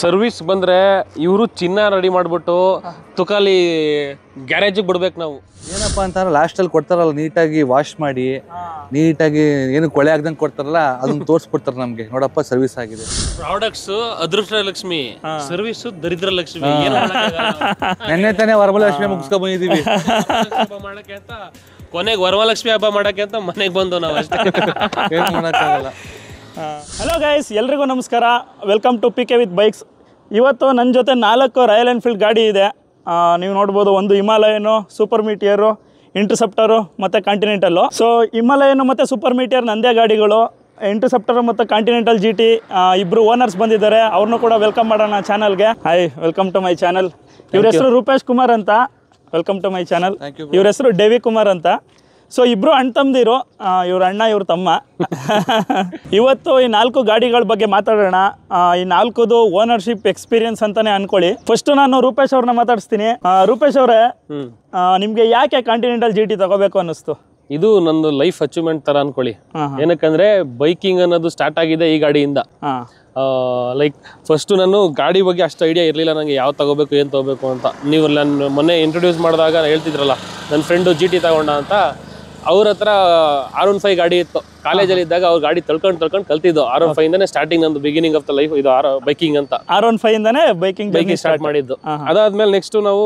Service ಬಂದ್ರೆ ಇವರು ಚಿನ್ನ ರೆಡಿ ಮಾಡ್ಬಿಟ್ಟು ತುಕಾಲಿ ಗ್ಯಾರೇಜಿಗೆ ಬಿಡ್ಬೇಕು ನಾವು. ಏನಪ್ಪಾ ಅಂತಂದ್ರೆ ಲಾಸ್ಟಲ್ಲಿ ಕೊಡ್ತಾರಲ್ಲ ನೀಟಾಗಿ ವಾಶ್ ಮಾಡಿ ನೀಟಾಗಿ ಏನು ಕೊಳೆ ಆಗ್ದಂಗೆ ಕೊಡ್ತಾರಲ್ಲ ಅದನ್ನ ತೋರಿಸ್ಬಿಡ್ತಾರೆ ನಮ್ಗೆ. ನೋಡಪ್ಪ ಸರ್ವಿಸ್ ಆಗಿದೆ. ಪ್ರಾಡಕ್ಟ್ಸ್ ಅದೃಷ್ಟ ಲಕ್ಷ್ಮಿ, ಸರ್ವಿಸ್ ದರಿದ್ರ ಲಕ್ಷ್ಮಿ. ನೆನ್ನೆ ತಾನೇ ವರಮಹಾಲಕ್ಷ್ಮಿ ಮುಗಿಸ್ಕೊಂಡ್ ಬಂದಿದೀವಿ ಮಾಡಕ್ಕೆ ಅಂತ, ಕೊನೆಗೆ ವರಮಹಾಲಕ್ಷ್ಮಿ ಹಬ್ಬ ಮಾಡಕ್ಕೆ ಅಂತ ಮನೆಗೆ ಬಂದು ನಾವು ಅಷ್ಟೇ. ಏನು ಮಾಡೋಕ್ಕಾಗಲ್ಲ. ಹಲೋ ಗೈಸ್, ಎಲ್ರಿಗೂ ನಮಸ್ಕಾರ. Welcome to P K with bikes. ಇವತ್ತು ನನ್ನ ಜೊತೆ 4 ರಾಯಲ್ ಎನ್ಫೀಲ್ಡ್ ಗಾಡಿ ಇದೆ. ನೀವು ನೋಡ್ಬೋದು, ಒಂದು ಹಿಮಾಲಯನು, ಸೂಪರ್ ಮೀಟಿಯರು, ಇಂಟರ್ಸೆಪ್ಟರು ಮತ್ತು ಕಾಂಟಿನೆಂಟಲ್ಲು. ಸೊ ಹಿಮಾಲಯನು ಮತ್ತು ಸೂಪರ್ ಮೀಟಿಯರ್ ನಂದೇ ಗಾಡಿಗಳು. ಇಂಟರ್ಸೆಪ್ಟರ್ ಮತ್ತು ಕಾಂಟಿನೆಂಟಲ್ GT ಇಬ್ಬರು ಓನರ್ಸ್ ಬಂದಿದ್ದಾರೆ. ಅವ್ರನ್ನೂ ಕೂಡ ವೆಲ್ಕಮ್ ಮಾಡೋಣ ಚಾನಲ್ಗೆ. Hi, welcome to my channel. ಇವ್ರ ಹೆಸರು ರೂಪೇಶ್ ಕುಮಾರ್ ಅಂತ. Welcome to my channel. ಇವ್ರ ಹೆಸರು ದೇವಿ ಕುಮಾರ್ ಅಂತ. ಸೊ ಇಬ್ಬರು ಅಣ್ಣ ತಮ್ಮದಿರು, ಇವ್ರ ಅಣ್ಣ ಇವ್ರ ತಮ್ಮ. ಇವತ್ತು ಈ 4 ಗಾಡಿಗಳ ಬಗ್ಗೆ ಮಾತಾಡೋಣ. ಈ 4ದು ಓನರ್ಶಿಪ್ ಎಕ್ಸ್ಪೀರಿಯನ್ಸ್ ಅಂತಾನೆ ಅನ್ಕೊಳ್ಳಿ. ಫಸ್ಟ್ ನಾನು ರೂಪೇಶ್ ಅವ್ರನ್ನ ಮಾತಾಡಿಸ್ತೀನಿ. ರೂಪೇಶ್ ಅವರೇ, ನಿಮ್ಗೆ ಯಾಕೆ ಕಾಂಟಿನೆಂಟಲ್ GT ತಗೋಬೇಕು ಅನ್ನಿಸ್ತು? ಇದು ನಂದು ಲೈಫ್ ಅಚೀವ್ಮೆಂಟ್ ತರ ಅನ್ಕೊಳ್ಳಿ. ಏನಕ್ಕಂದ್ರೆ ಬೈಕಿಂಗ್ ಅನ್ನೋದು ಸ್ಟಾರ್ಟ್ ಆಗಿದೆ ಈ ಗಾಡಿಯಿಂದ. ಲೈಕ್ ಫಸ್ಟ್ ನಾನು ಗಾಡಿ ಬಗ್ಗೆ ಅಷ್ಟು ಐಡಿಯಾ ಇರಲಿಲ್ಲ ನನಗೆ, ಯಾವ ತಗೋಬೇಕು ಏನು ತಗೋಬೇಕು ಅಂತ. ನೀವು ನಾನು ಮೊನ್ನೆ ಇಂಟ್ರೊಡ್ಯೂಸ್ ಮಾಡಿದಾಗ ಹೇಳ್ತಿದ್ರಲ್ಲ, ನನ್ನ ಫ್ರೆಂಡು GT ತಗೊಂಡ ಅಂತ. ಅವ್ರ ಹತ್ರ R15 ಗಾಡಿ ಇತ್ತು. ಕಾಲೇಜಲ್ಲಿ ಇದ್ದಾಗ ಅವ್ರ ಗಾಡಿ ತಳ್ಕೊಂಡು ಕಲ್ತಿದ್ದು. R15 ಇಂದಾನೆ ಸ್ಟಾರ್ಟಿಂಗ್ ನಂದು ಬಿಗಿನಿಂಗ್ ಆಫ್ ದ ಲೈಫ್ ಇದು ಬೈಕಿಂಗ್ ಅಂತ. R15 ಇಂದಾನೆ ಬೈಕಿಂಗ್ ಸ್ಟಾರ್ಟ್ ಮಾಡಿದ್ದು. ಅದಾದ್ಮೇಲೆ ನೆಕ್ಸ್ಟ್ ನಾವು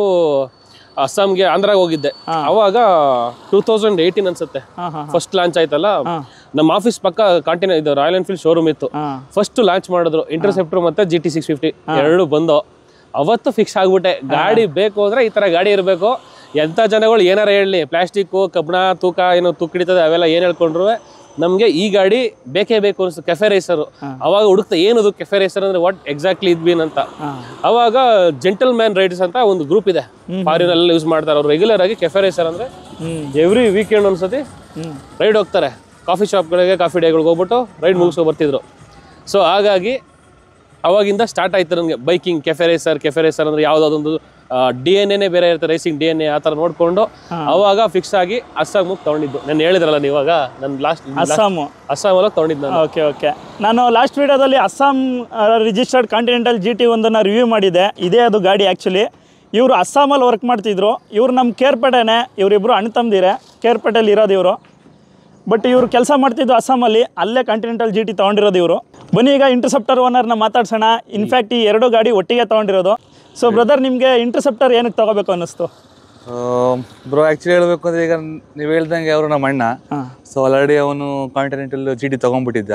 ಅಸ್ಸಾಂಗೆ, ಆಂಧ್ರಾಗ ಹೋಗಿದ್ದೆ. ಅವಾಗ 2018 ಅನ್ಸುತ್ತೆ ಫಸ್ಟ್ ಲಾಂಚ್ ಆಯ್ತಲ್ಲ. ನಮ್ಮ ಆಫೀಸ್ ಪಕ್ಕ ಇದು ರಾಯಲ್ ಎನ್ಫೀಲ್ಡ್ ಶೋರೂಮ್ ಇತ್ತು. ಫಸ್ಟ್ ಲಾಂಚ್ ಮಾಡಿದ್ರು ಇಂಟರ್ಸೆಪ್ಟರ್ ಮತ್ತೆ GT 650 ಎರಡು ಬಂದು. ಅವತ್ತು ಫಿಕ್ಸ್ ಆಗ್ಬಿಟ್ಟೆ, ಗಾಡಿ ಬೇಕು ಅಂದ್ರೆ ಈ ತರ ಗಾಡಿ ಇರಬೇಕು. ಎಂಥ ಜನಗಳು ಏನಾರ ಹೇಳಲಿ, ಪ್ಲಾಸ್ಟಿಕ್ಕು, ಕಬ್ಬಣ, ತೂಕ ಏನು ಹಿಡಿತದೆ ಅವೆಲ್ಲ ಏನು ಹೇಳ್ಕೊಂಡ್ರು ನಮಗೆ ಈ ಗಾಡಿ ಬೇಕೇ ಬೇಕು ಅನಿಸ್ತು. ಕೆಫೆ ರೇಸರು ಅವಾಗ ಹುಡುಕ್ತಾ, ಏನದು ಕೆಫೆ ರೇಸರ್ ಅಂದ್ರೆ ವಾಟ್ ಎಕ್ಸಾಕ್ಟ್ಲಿ ಇದ್ವಿನ್ ಅಂತ. ಅವಾಗ ಜೆಂಟಲ್ ಮ್ಯಾನ್ ರೈಡರ್ಸ್ ಅಂತ ಒಂದು ಗ್ರೂಪ್ ಇದೆ, ಫಾರಿನಲ್ಲಿ ಯೂಸ್ ಮಾಡ್ತಾರೆ. ಅವ್ರು ರೆಗ್ಯುಲರ್ ಆಗಿ ಕೆಫೆ ರೇಸರ್ ಅಂದ್ರೆ ಎವ್ರಿ ವೀಕೆಂಡ್ ಒಂದ್ಸತಿ ರೈಡ್ ಹೋಗ್ತಾರೆ. ಕಾಫಿ ಶಾಪ್ಗಳಿಗೆ, ಕಾಫಿ ಡೇಗಳಿಗೆ ಹೋಗ್ಬಿಟ್ಟು ರೈಡ್ ಮುಗಿಸ್ಕೊ ಬರ್ತಿದ್ರು. ಸೊ ಹಾಗಾಗಿ ಅವಾಗಿಂದ ಸ್ಟಾರ್ಟ್ ಆಯ್ತು ನನಗೆ ಬೈಕಿಂಗ್. ಕೆಫೆ ರೇಸರ್ ಅಂದ್ರೆ ಯಾವುದಾದೊಂದು DNA ಬೇರೆ ಇರುತ್ತೆ, ರೇಸಿಂಗ್ DNA ಆ ಥರ ನೋಡಿಕೊಂಡು ಅವಾಗ ಫಿಕ್ಸ್ ಆಗಿ ಅಸ್ಸಾಂ ತಗೊಂಡಿದ್ದು. ನಾನು ಹೇಳಿದ್ರಲ್ಲ ನೀವಾಗ, ನನ್ನ ಅಸ್ಸಾಂ ಒಳಗೆ ತಗೊಂಡಿದ್ದು ನಾನು. ಓಕೆ. ನಾನು ಲಾಸ್ಟ್ ವಿಡಿಯೋದಲ್ಲಿ ಅಸ್ಸಾಂ ರಿಜಿಸ್ಟರ್ಡ್ ಕಾಂಟಿನೆಂಟಲ್ GT ಒಂದನ್ನು ರಿವ್ಯೂ ಮಾಡಿದ್ದೆ. ಇದೇ ಅದು ಗಾಡಿ ಆ್ಯಕ್ಚುಲಿ. ಇವರು ಅಸ್ಸಾಮಲ್ಲಿ ವರ್ಕ್ ಮಾಡ್ತಿದ್ರು. ಇವ್ರು ನಮ್ಮ ಕೇರ್ಪೇಟೆನೇ. ಇವರಿಬ್ಬರು ಅಣ್ಣ ತಮ್ಮದಿರೆ, ಕೇರ್ಪೇಟೆಯಲ್ಲಿ ಇರೋದು ಇವರು. ಬಟ್ ಇವರು ಕೆಲಸ ಮಾಡ್ತಿದ್ದು ಅಸ್ಸಾಮಲ್ಲಿ, ಅಲ್ಲೇ ಕಾಂಟಿನೆಂಟಲ್ GT ತೊಗೊಂಡಿರೋದು ಇವರು. ಬನ್ನಿ ಈಗ ಇಂಟರ್ಸೆಪ್ಟರ್ ಓನರ್ನ ಮಾತಾಡ್ಸೋಣ. ಇನ್ಫ್ಯಾಕ್ಟ್ ಈ 2 ಗಾಡಿ ಒಟ್ಟಿಗೆ ತೊಗೊಂಡಿರೋದು. ಸೊ ಬ್ರದರ್, ನಿಮಗೆ ಇಂಟರ್ಸೆಪ್ಟರ್ ಏನಕ್ಕೆ ತಗೋಬೇಕು ಅನ್ನಿಸ್ತು? ಬ್ರೋ ಆ್ಯಕ್ಚುಲಿ ಹೇಳ್ಬೇಕು ಅಂದರೆ, ಈಗ ನೀವು ಹೇಳ್ದಂಗೆ ಅವರು ನಮ್ಮ ಅಣ್ಣ. ಸೊ ಆಲ್ರೆಡಿ ಅವನು ಕಾಂಟಿನೆಂಟಲ್ GT ತೊಗೊಂಡ್ಬಿಟ್ಟಿದ್ದ.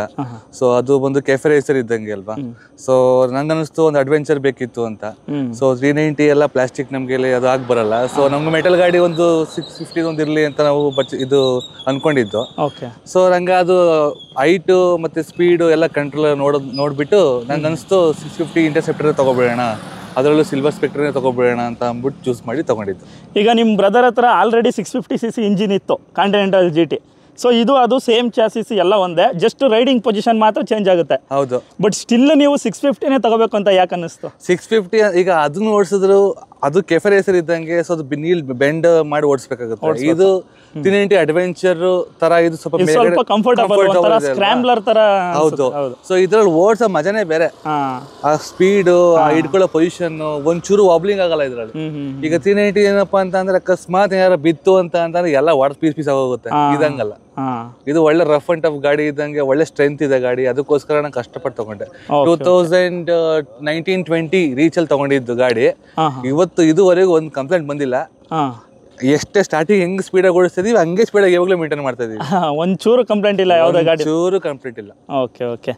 ಸೊ ಅದು ಬಂದು ಕೆಫೆ ರೇಸರ್ ಇದ್ದಂಗೆ ಅಲ್ವಾ. ಸೊ ನಂಗೆ ಅನಿಸ್ತು ಒಂದು ಅಡ್ವೆಂಚರ್ ಬೇಕಿತ್ತು ಅಂತ. ಸೊ 390 ಎಲ್ಲ ಪ್ಲಾಸ್ಟಿಕ್ ನಮಗೆ ಅದು ಆಗಿ ಬರಲ್ಲ. ಸೊ ನಮ್ಗೆ ಮೆಟಲ್ ಗಾಡಿ ಒಂದು 650 ಒಂದು ಇರಲಿ ಅಂತ ನಾವು ಇದು ಅನ್ಕೊಂಡಿದ್ದು. ಸೊ ನಂಗೆ ಅದು ಹೈಟು ಮತ್ತು ಸ್ಪೀಡು ಎಲ್ಲ ಕಂಟ್ರೋಲ್ ನೋಡ್ಬಿಟ್ಟು ನಂಗೆ ಅನಿಸ್ತು 650 ಇಂಟರ್ಸೆಪ್ಟರ್ ತೊಗೊಬಿಡೋಣ, ಅದರಲ್ಲೂ ಸಿಲ್ವರ್ ಸ್ಪೆಕ್ಟ್ರನೇ ತೊಗೊಬಿಡೋಣ ಅಂತ ಅಂದ್ಬಿಟ್ಟು ಚೂಸ್ ಮಾಡಿ ತೊಗೊಂಡಿದ್ದು. ಈಗ ನಿಮ್ಮ ಬ್ರದರ್ ಹತ್ರ ಆಲ್ರೆಡಿ 650cc ಇಂಜಿನ್ ಇತ್ತು ಕಾಂಟಿನೆಂಟಲ್ GT. ಸೊ ಇದು ಅದು ಸೇಮ್ ಚಾಸಿಸ್ ಎಲ್ಲ ಒಂದೇ, ಜಸ್ಟ್ ರೈಡಿಂಗ್ ಪೊಸಿಷನ್ ಮಾತ್ರ ಚೇಂಜ್ ಆಗುತ್ತೆ. ಹೌದು. ಬಟ್ ಸ್ಟಿಲ್ ನೀವು 650ನೇ ತಗೋಬೇಕು ಅಂತ ಯಾಕೆ ಅನ್ನಿಸ್ತು? 650 ಈಗ ಅದನ್ನು ಓಡಿಸಿದ್ರು ಅದು ಕೆಫೆ ರೇಸರ್ ಇದ್ದಂಗೆ. ಸೊ ಅದು ನೀಲ್ ಬೆಂಡ್ ಮಾಡಿ ಓಡಿಸ್ಬೇಕಾಗುತ್ತೆ. ಇದು 390 ಅಡ್ವೆಂಚರ್ ತರ, ಇದು ಸ್ವಲ್ಪ ಕಂಫರ್ಟಬಲ್ ಸ್ಕ್ರಾಂಬ್ಲರ್ ತರ. ಹೌದು. ಸೊ ಇದ್ರಲ್ಲಿ ಓಡಿಸೋ ಮಜಾನೇ ಬೇರೆ. ಆ ಸ್ಪೀಡು, ಇಟ್ಕೊಳ್ಳೋ ಪೊಸಿಷನ್ ಒಂಚೂರು ವಾಬ್ಲಿಂಗ್ ಆಗಲ್ಲ ಇದ್ರಲ್ಲಿ. ಈಗ 390 ಏನಪ್ಪಾ ಅಂತ ಅಂದ್ರೆ ಅಕಸ್ಮಾತ್ ಏನಾರ ಬಿತ್ತು ಅಂತ ಅಂತಂದ್ರೆ ಎಲ್ಲ ವಾಟರ್ ಪೀಸ್ ಆಗೋಗುತ್ತೆ. ಇದಂಗಲ್ಲ, ಇದು ಒಳ್ಳೆ ರಫ್ ಅಂಡ್ ಟಫ್ ಗಾಡಿ ಇದ್ದಂಗೆ, ಒಳ್ಳೆ ಸ್ಟ್ರೆಂತ್ ಇದೆ ಗಾಡಿ. ಅದಕ್ಕೋಸ್ಕರ ನಾನು ಕಷ್ಟಪಟ್ಟು ತಗೊಂಡೆ. 2019-20 ರೀಚಲ್ಲಿ ತಗೊಂಡಿದ್ದು ಗಾಡಿ. ಇವತ್ತು ಇದುವರೆಗೂ ಒಂದು ಕಂಪ್ಲೇಂಟ್ ಬಂದಿಲ್ಲ. ಎಷ್ಟೇ ಸ್ಟಾರ್ಟಿಂಗ್ ಹೆಂಗ್ ಸ್ಪೀಡಾಗಿ ಓಡಿಸ್ತಿದೀವಿ ಹಂಗೆ ಸ್ಪೀಡಾಗಿ ಯಾವಾಗಲೂ ಮೇಂಟೈನ್ ಮಾಡ್ತಾ ಇದೀವಿ. ಒಂಚೂರು ಕಂಪ್ಲೇಂಟ್ ಇಲ್ಲ, ಯಾವುದೇ ಗಾಡಿ ಚೂರು ಕಂಪ್ಲೇಂಟ್ ಇಲ್ಲ. ಓಕೆ.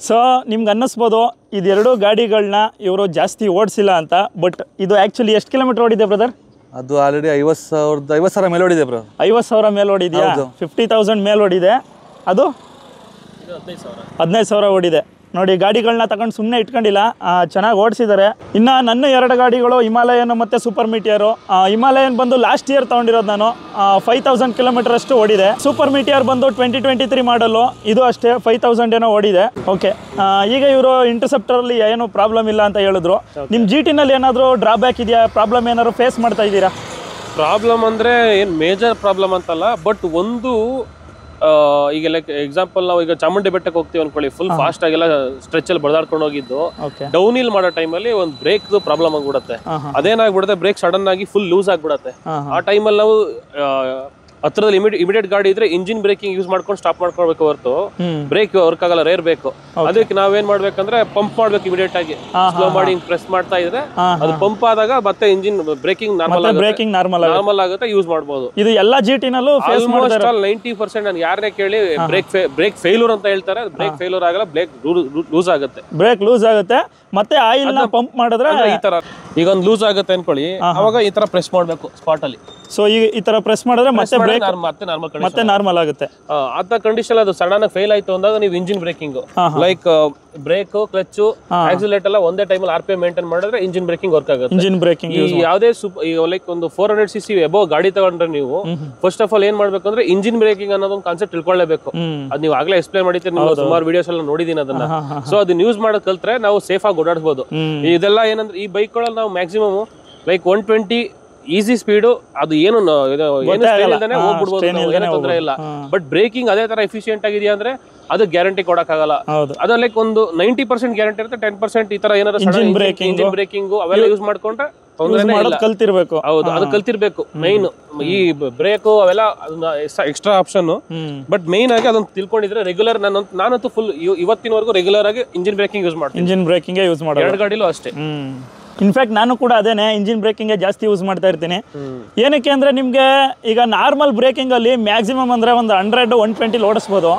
ಸೊ ನಿಮ್ಗೆ ಅನ್ನಿಸ್ಬೋದು ಇದೆರಡು ಗಾಡಿಗಳನ್ನ ಇವರು ಜಾಸ್ತಿ ಓಡಿಸಿಲ್ಲ ಅಂತ. ಬಟ್ ಇದು ಆ್ಯಕ್ಚುಲಿ ಎಷ್ಟು ಕಿಲೋಮೀಟರ್ ಓಡಿದೆ ಬ್ರದರ್? ಅದು ಆಲ್ರೆಡಿ 50,000 ಮೇಲೆ ಓಡಿದೆ ಬ್ರೋ. 50,000 ಮೇಲೆ ಓಡಿದೆಯಾ? 50,000 ಮೇಲೆ ಓಡಿದೆ. ಅದು 15,000 ಓಡಿದೆ. ನೋಡಿ, ಗಾಡಿಗಳನ್ನ ತಗೊಂಡು ಸುಮ್ಮನೆ ಇಟ್ಕೊಂಡಿಲ್ಲ, ಚೆನ್ನಾಗಿ ಓಡಿಸಿದ್ದಾರೆ. ಇನ್ನು ನನ್ನ 2 ಗಾಡಿಗಳು ಹಿಮಾಲಯನ್ ಮತ್ತು ಸೂಪರ್ ಮೀಟಿಯರು. ಹಿಮಾಲಯನ್ ಬಂದು ಲಾಸ್ಟ್ ಇಯರ್ ತೊಗೊಂಡಿರೋದು ನಾನು. 5,000 ಕಿಲೋಮೀಟರ್ ಅಷ್ಟು ಓಡಿದೆ. ಸೂಪರ್ ಮೀಟಿಯರ್ ಬಂದು 2023 ಮಾಡಲು, ಇದು ಅಷ್ಟೇ 5,000 ಏನೋ ಓಡಿದೆ. ಓಕೆ. ಈಗ ಇವರು ಇಂಟರ್ಸೆಪ್ಟರಲ್ಲಿ ಏನೂ ಪ್ರಾಬ್ಲಮ್ ಇಲ್ಲ ಅಂತ ಹೇಳಿದ್ರು. ನಿಮ್ಮ GTನಲ್ಲಿ ಏನಾದರೂ ಡ್ರಾಬ್ಯಾಕ್ ಇದೆಯಾ? ಪ್ರಾಬ್ಲಮ್ ಏನಾದ್ರು ಫೇಸ್ ಮಾಡ್ತಾ ಇದ್ದೀರಾ? ಪ್ರಾಬ್ಲಮ್ ಅಂದರೆ ಏನು ಮೇಜರ್ ಪ್ರಾಬ್ಲಮ್ ಅಂತಲ್ಲ, ಬಟ್ ಒಂದು ಈಗ ಲೈಕ್ ಎಕ್ಸಾಂಪಲ್ ನಾವು ಈಗ ಚಾಮುಂಡಿ ಬೆಟ್ಟಕ್ಕೆ ಹೋಗ್ತೀವಿ ಅನ್ಕೊಳ್ಳಿ, ಫುಲ್ ಫಾಸ್ಟ್ ಆಗೆಲ್ಲ ಸ್ಟ್ರೆಚ್ ಅಲ್ಲಿ ಬಡದಾಡ್ಕೊಂಡು ಹೋಗಿದ್ದು ಡೌನ್ ಹಿಲ್ ಮಾಡೋ ಟೈಮಲ್ಲಿ ಒಂದು ಬ್ರೇಕ್ ಪ್ರಾಬ್ಲಮ್ ಆಗ್ಬಿಡುತ್ತೆ. ಅದೇನಾಗ್ಬಿಡುತ್ತೆ, ಬ್ರೇಕ್ ಸಡನ್ ಆಗಿ ಫುಲ್ ಲೂಸ್ ಆಗ್ಬಿಡುತ್ತೆ. ಆ ಟೈಮಲ್ಲಿ ನಾವು ಹತ್ರದಲ್ಲಿ ಇಮಿಡಿಯೇಟ್ ಗಾಡಿ ಇದ್ರೆ ಇಂಜಿನ್ ಬ್ರೇಕಿಂಗ್ ಯೂಸ್ ಮಾಡ್ಕೊಂಡು ಸ್ಟಾಪ್ ಮಾಡ್ಕೊಳ್ಬೇಕು ಹೊರತು ಬ್ರೇಕ್ ವರ್ಕ್ ಆಗಲ್ಲ, ರೇರ್ ಬೇಕು. ಅದಕ್ಕೆ ನಾವೇನ್ ಮಾಡ್ಬೇಕಂದ್ರೆ ಪಂಪ್ ಮಾಡ್ಬೇಕು ಇಮಿಡಿಯೇಟ್ ಆಗಿ, ಸ್ಲೋ ಮಾಡಿ ಪ್ರೆಸ್ ಮಾಡ್ತಾ ಇದ್ರೆ ಅದು ಪಂಪ್ ಆದಾಗ ಮತ್ತೆ ಇಂಜಿನ್ ಬ್ರೇಕಿಂಗ್ ನಾರ್ಮಲ್ ಆಗುತ್ತೆ, ಯೂಸ್ ಮಾಡಬಹುದು. ಇದು ಎಲ್ಲಾ ಜಿಟಿನಲ್ಲೂ ಆಲ್ಮೋಸ್ಟ್ 90% ನಾನು ಯಾರನ್ನೇ ಕೇಳಿ ಬ್ರೇಕ್ ಫೇಲ್ಯೂರ್ ಅಂತ ಹೇಳ್ತಾರೆ. ಬ್ರೇಕ್ ಫೇಲ್ಯೂರ್ ಆಗಲ್ಲ, ಬ್ರೇಕ್ ಲೂಸ್ ಆಗುತ್ತೆ. ಬ್ರೇಕ್ ಲೂಸ್ ಆಗುತ್ತೆ, ಮತ್ತೆ ಆಯಿಲ್ ನ ಪಂಪ್ ಮಾಡಿದ್ರೆ ಈ ತರ ಈಗ ಒಂದು ಲೂಸ್ ಆಗುತ್ತೆ ಅನ್ಕೊಳ್ಳಿ, ಅವಾಗ ಈ ತರ ಪ್ರೆಸ್ ಮಾಡ್ಬೇಕು ಸ್ಪಾಟ್ ಅಲ್ಲಿ. ಸೊ ಈ ತರ ಪ್ರೆಸ್ ಮಾಡಿದ್ರೆ ಮತ್ತೆ ಬ್ರೇಕ್ ಮತ್ತೆ ನಾರ್ಮಲ್ ಆಗುತ್ತೆ. ಅಂತ ಕಂಡೀಷನ್ ಅದು ಸಡನ್ ಆಗಿ ಫೇಲ್ ಆಯ್ತು ಅಂದಾಗ ನೀವು engine braking like brake, clutch, accelerate ಎಲ್ಲ ಒಂದೇ ಟೈಮಲ್ಲಿ RPM ಮೇಂಟೈನ್ ಮಾಡಿದ್ರೆ ಇಂಜಿನ್ ಬ್ರೇಕಿಂಗ್ ವರ್ಕ್ ಆಗುತ್ತೆ. ಇಂಜಿನ್ ಬ್ರೇಕಿಂಗ್ ಯಾವುದೇ ಲೈಕ್ ಒಂದು 400cc ಎಬೋ ಗಾಡಿ ತಗೊಂಡ್ರೆ ನೀವು ಫಸ್ಟ್ ಆಫ್ ಆಲ್ ಏನ್ ಮಾಡ್ಬೇಕು ಅಂದ್ರೆ ಇಂಜಿನ್ ಬ್ರೇಕಿಂಗ್ ಅನ್ನೋದೊಂದು ಕಾನ್ಸೆಪ್ಟ್ ತಿಳ್ಕೊಳ್ಳೇಬೇಕು. ಅದು ನೀವು ಆಗ್ಲೇ ಎಕ್ಸ್ಪ್ಲೈನ್ ಮಾಡಿರ್ತೀರಿ, ನೀವು ಸುಮಾರು ವಿಡಿಯೋಸ್ ಎಲ್ಲ ನೋಡಿದೀನಿ ಅದನ್ನ. ಸೊ ಅದನ್ನ ಯೂಸ್ ಮಾಡೋದ್ ಕಲ್ತ್ರೆ ನಾವು ಸೇಫ್ ಆಗಿ ಓಡಾಡ್ಬೋದು. ಇದೆಲ್ಲ ಏನಂದ್ರೆ ಈ ಬೈಕ್ ಗಳಲ್ಲಿ ನಾವು ಮ್ಯಾಕ್ಸಿಮಮ್ ಲೈಕ್ 120 ಈಸಿ ಸ್ಪೀಡು, ಅದು ಏನು ಹೋಗ್ಬಿಡ್ಬೋದು, ಏನೋ ತೊಂದರೆ ಇಲ್ಲ. ಬಟ್ ಬ್ರೇಕಿಂಗ್ ಅದೇ ತರ ಎಫಿಷಿಯಂಟ್ ಆಗಿದೆಯಾ ಅಂದ್ರೆ ಅದು ಗ್ಯಾರಂಟಿ ಕೊಡಕ್ಕಾಗಲ್ಲ. ಅದು ಲೈಕ್ ಒಂದು 90% ಗ್ಯಾರಂಟಿ ಇರುತ್ತೆ, 10% ಈ ತರ ಏನಾದ್ರು ಇಂಜಿನ್ ಬ್ರೇಕಿಂಗ್ ಅವೆಲ್ಲ ಯೂಸ್ ಮಾಡ್ಕೊಂಡ್ರೆ ಕಲ್ತಿರ್ಬೇಕು. ಹೌದು, ಅದು ಕಲ್ತಿರ್ಬೇಕು ಮೈನ್. ಈ ಬ್ರೇಕ್ ಅವೆಲ್ಲ ಎಕ್ಸ್ಟ್ರಾ ಆಪ್ಷನ್, ಬಟ್ ಮೈನ್ ಆಗಿ ಅದನ್ನ ತಿಳ್ಕೊಂಡಿದ್ರೆ ರೆಗ್ಯುಲರ್ ನಾನಂತೂ ಫುಲ್ ಇವತ್ತಿನವರೆಗೂ ರೆಗ್ಯುಲರ್ ಆಗಿ ಇಂಜಿನ್ ಬ್ರೇಕಿಂಗ್ ಯೂಸ್ ಮಾಡ್ತೀನಿ. ಇಂಜಿನ್ ಬ್ರೇಕಿಂಗ್ ಯೂಸ್ ಮಾಡೋದು 2 ಗಾಡಿಲೂ ಅಷ್ಟೇ. ಇನ್ಫ್ಯಾಕ್ಟ್ ನಾನು ಕೂಡ ಅದೇನೆ ಇಂಜಿನ್ ಬ್ರೇಕಿಂಗ್ ಜಾಸ್ತಿ ಯೂಸ್ ಮಾಡ್ತಾ ಇರ್ತೀನಿ. ಏನಕ್ಕೆ ಅಂದ್ರೆ ನಿಮ್ಗೆ ಈಗ ನಾರ್ಮಲ್ ಬ್ರೇಕಿಂಗ್ ಅಲ್ಲಿ ಮ್ಯಾಕ್ಸಿಮಮ್ ಅಂದ್ರೆ ಒಂದು 100-120 ಓಡಿಸ್ಬೋದು.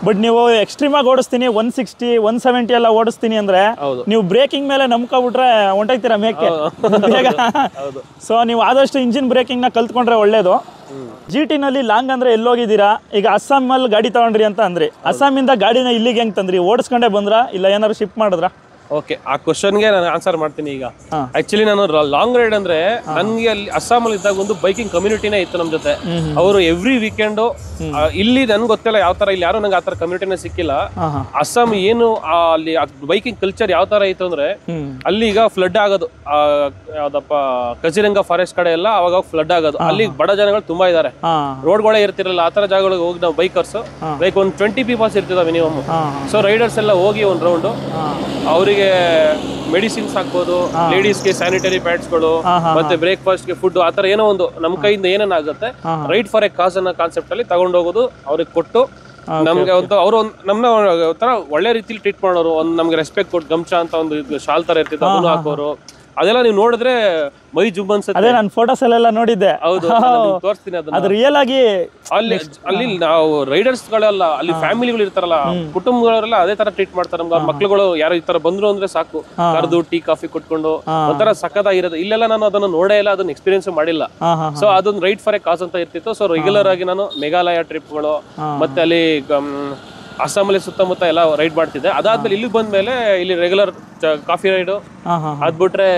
ಬಟ್ ನೀವು ಎಕ್ಸ್ಟ್ರೀಮ್ ಆಗಿ ಓಡಿಸ್ತೀನಿ 160, 170 ಎಲ್ಲ ಓಡಿಸ್ತೀನಿ ಅಂದ್ರೆ ನೀವು ಬ್ರೇಕಿಂಗ್ ಮೇಲೆ ನಂಬ್ಕೊಬಿಟ್ರೆ ಹೊಂಟೋಗ್ತೀರಾ ಮೇಕೆ ಬೇಗ. ಸೊ ನೀವು ಆದಷ್ಟು ಇಂಜಿನ್ ಬ್ರೇಕಿಂಗ್ ನ ಕಲ್ತ್ಕೊಂಡ್ರೆ ಒಳ್ಳೇದು. GT ನಲ್ಲಿ ಲಾಂಗ್ ಅಂದ್ರೆ ಎಲ್ಲೋಗಿದ್ದೀರಾ? ಈಗ ಅಸ್ಸಾಮಲ್ಲಿ ಗಾಡಿ ತಗೊಂಡ್ರಿ ಅಂತ ಅಂದ್ರಿ, ಅಸ್ಸಾಮಿಂದ ಗಾಡಿನ ಇಲ್ಲಿಗೆ ಹೆಂಗ್ ತಂದ್ರಿ? ಓಡಿಸ್ಕೊಂಡೇ ಬಂದ್ರ ಇಲ್ಲ ಏನಾದ್ರು ಶಿಫ್ಟ್ ಮಾಡಿದ್ರ? ಓಕೆ, ಆ ಕ್ವಶನ್ಗೆ ನಾನು ಆನ್ಸರ್ ಮಾಡ್ತೀನಿ. ಈಗ ಆಕ್ಚುಲಿ ನಾನು ಲಾಂಗ್ ರೈಡ್ ಅಂದ್ರೆ ನನ್ಗೆ ಅಲ್ಲಿ ಅಸ್ಸಾಮಲ್ಲಿ ಇದ್ದಾಗ ಒಂದು ಬೈಕಿಂಗ್ ಕಮ್ಯುನಿಟಿನೇ ಇತ್ತು ನಮ್ಮ ಜೊತೆ. ಅವರು ಎವ್ರಿ ವೀಕೆಂಡ್ ಇಲ್ಲಿ ನನ್ಗೆ ಗೊತ್ತಿಲ್ಲ ಯಾವ ತರ, ಇಲ್ಲಿ ಯಾರು ನಂಗೆ ಆತರ ಕಮ್ಯುನಿಟಿನೇ ಸಿಕ್ಕಿಲ್ಲ. ಅಸ್ಸಾಂ ಏನು ಅಲ್ಲಿ ಬೈಕಿಂಗ್ ಕಲ್ಚರ್ ಯಾವ ತರ ಇತ್ತು ಅಂದ್ರೆ ಅಲ್ಲಿ ಈಗ ಫ್ಲಡ್ ಆಗೋದು, ಯಾವ್ದಪ್ಪ ಕಜಿರಂಗ ಫಾರೆಸ್ಟ್ ಕಡೆ ಎಲ್ಲ ಅವಾಗ ಫ್ಲಡ್ ಆಗೋದು. ಅಲ್ಲಿ ಬಡ ಜನಗಳು ತುಂಬಾ ಇದಾರೆ, ರೋಡ್ಗಳೇ ಇರ್ತಿರಲ್ಲ. ಆತರ ಜಾಗಗಳಿಗೆ ಹೋಗಿ ನಾವು ಬೈಕರ್ಸ್ ಲೈಕ್ ಒಂದು 20 ಪೀಪಲ್ಸ್ ಇರ್ತಿದ್ದ ಮಿನಿಮಮ್. ಸೊ ರೈಡರ್ಸ್ ಎಲ್ಲ ಹೋಗಿ ಒಂದು ರೌಂಡ್ ಅವರಿಗೆ ಮೆಡಿಸಿನ್ಸ್ ಹಾಕ್ಬೋದು, ಲೇಡೀಸ್ಗೆ ಸ್ಯಾನಿಟರಿ ಪ್ಯಾಡ್ಸ್ಗಳು, ಮತ್ತೆ ಬ್ರೇಕ್ಫಾಸ್ಟ್ ಗೆ ಫುಡ್, ಆತರ ಏನೋ ಒಂದು ನಮ್ಮ ಕೈಯಿಂದ ಏನೇನಾಗುತ್ತೆ ರೈಟ್ ಫಾರ್ ಎ ಕಾಸ್ ಅನ್ನೋ ಕಾನ್ಸೆಪ್ಟ್ ಅಲ್ಲಿ ತಗೊಂಡೋಗೋದು, ಅವ್ರಿಗೆ ಕೊಟ್ಟು ನಮ್ಗೆ ಒಂದು ಅವರು ನಮ್ನ ತರ ಒಳ್ಳೆ ರೀತಿಲಿ ಟ್ರೀಟ್ ಮಾಡೋರು. ಒಂದು ನಮ್ಗೆ ರೆಸ್ಪೆಕ್ಟ್ ಕೊಟ್ಟು ಗಮ್ಚಾ ಅಂತ ಒಂದು ಶಾಲ್ ತರ ಇರ್ತಿತ್ತು, ಅದನ್ನು ಹಾಕೋರು. ಅದೆಲ್ಲ ನೀವು ನೋಡಿದ್ರೆ ಮೈ ಜುಮ್ ಅನ್ಸುತ್ತೆ. ಅದೇ ನಾನು ಫೋಟೋಸ್ ಅಲ್ಲೆಲ್ಲ ನೋಡಿದ್ದೆ. ಹೌದು, ತೋರಿಸ್ತೀನಿ ಅದನ್ನ. ಅದು ರಿಯಲ್ ಆಗಿ ಅಲ್ಲಿ ನಾವು ರೈಡರ್ಸ್ ಗಳೆಲ್ಲ, ಅಲ್ಲಿ ಫ್ಯಾಮಿಲಿಗಳು ಇರ್ತಾರಲ್ಲ, ಕುಟುಂಬಗಳೆಲ್ಲ ಅದೇ ತರ ಟ್ರೀಟ್ ಮಾಡ್ತಾರೆ. ನಮ್ಗೆ ಮಕ್ಳುಗಳು ಯಾರು ಈ ತರ ಬಂದ್ರು ಅಂದ್ರೆ ಸಾಕು, ಕರೆದು ಟೀ ಕಾಫಿ ಕೊಟ್ಕೊಂಡು ಒಂಥರ ಸಕ್ಕದಾಗಿರೋದು. ಇಲ್ಲೆಲ್ಲ ನಾನು ಅದನ್ನ ನೋಡೇ ಇಲ್ಲ, ಅದನ್ನ ಎಕ್ಸ್ಪೀರಿಯನ್ಸ್ ಮಾಡಿಲ್ಲ. ಸೊ ಅದೊಂದು ರೈಟ್ ಫಾರ್ ಎ ಕಾಸ್ ಅಂತ ಇರ್ತಿತ್ತು. ಸೊ ರೆಗ್ಯುಲರ್ ಆಗಿ ನಾನು ಮೇಘಾಲಯ ಟ್ರಿಪ್ಗಳು ಮತ್ತೆ ಅಲ್ಲಿ ಅಸ್ಸಾಮಲ್ಲಿ ಸುತ್ತಮುತ್ತ ಎಲ್ಲ ರೈಡ್ ಮಾಡ್ತಿದ್ದೆ. ಅದಾದ್ಮೇಲೆ ಇಲ್ಲಿ ಬಂದ್ಮೇಲೆ ಇಲ್ಲಿ ರೆಗ್ಯುಲರ್ ಕಾಫಿ ರೈಡು, ಅದ್ಬಿಟ್ರೆ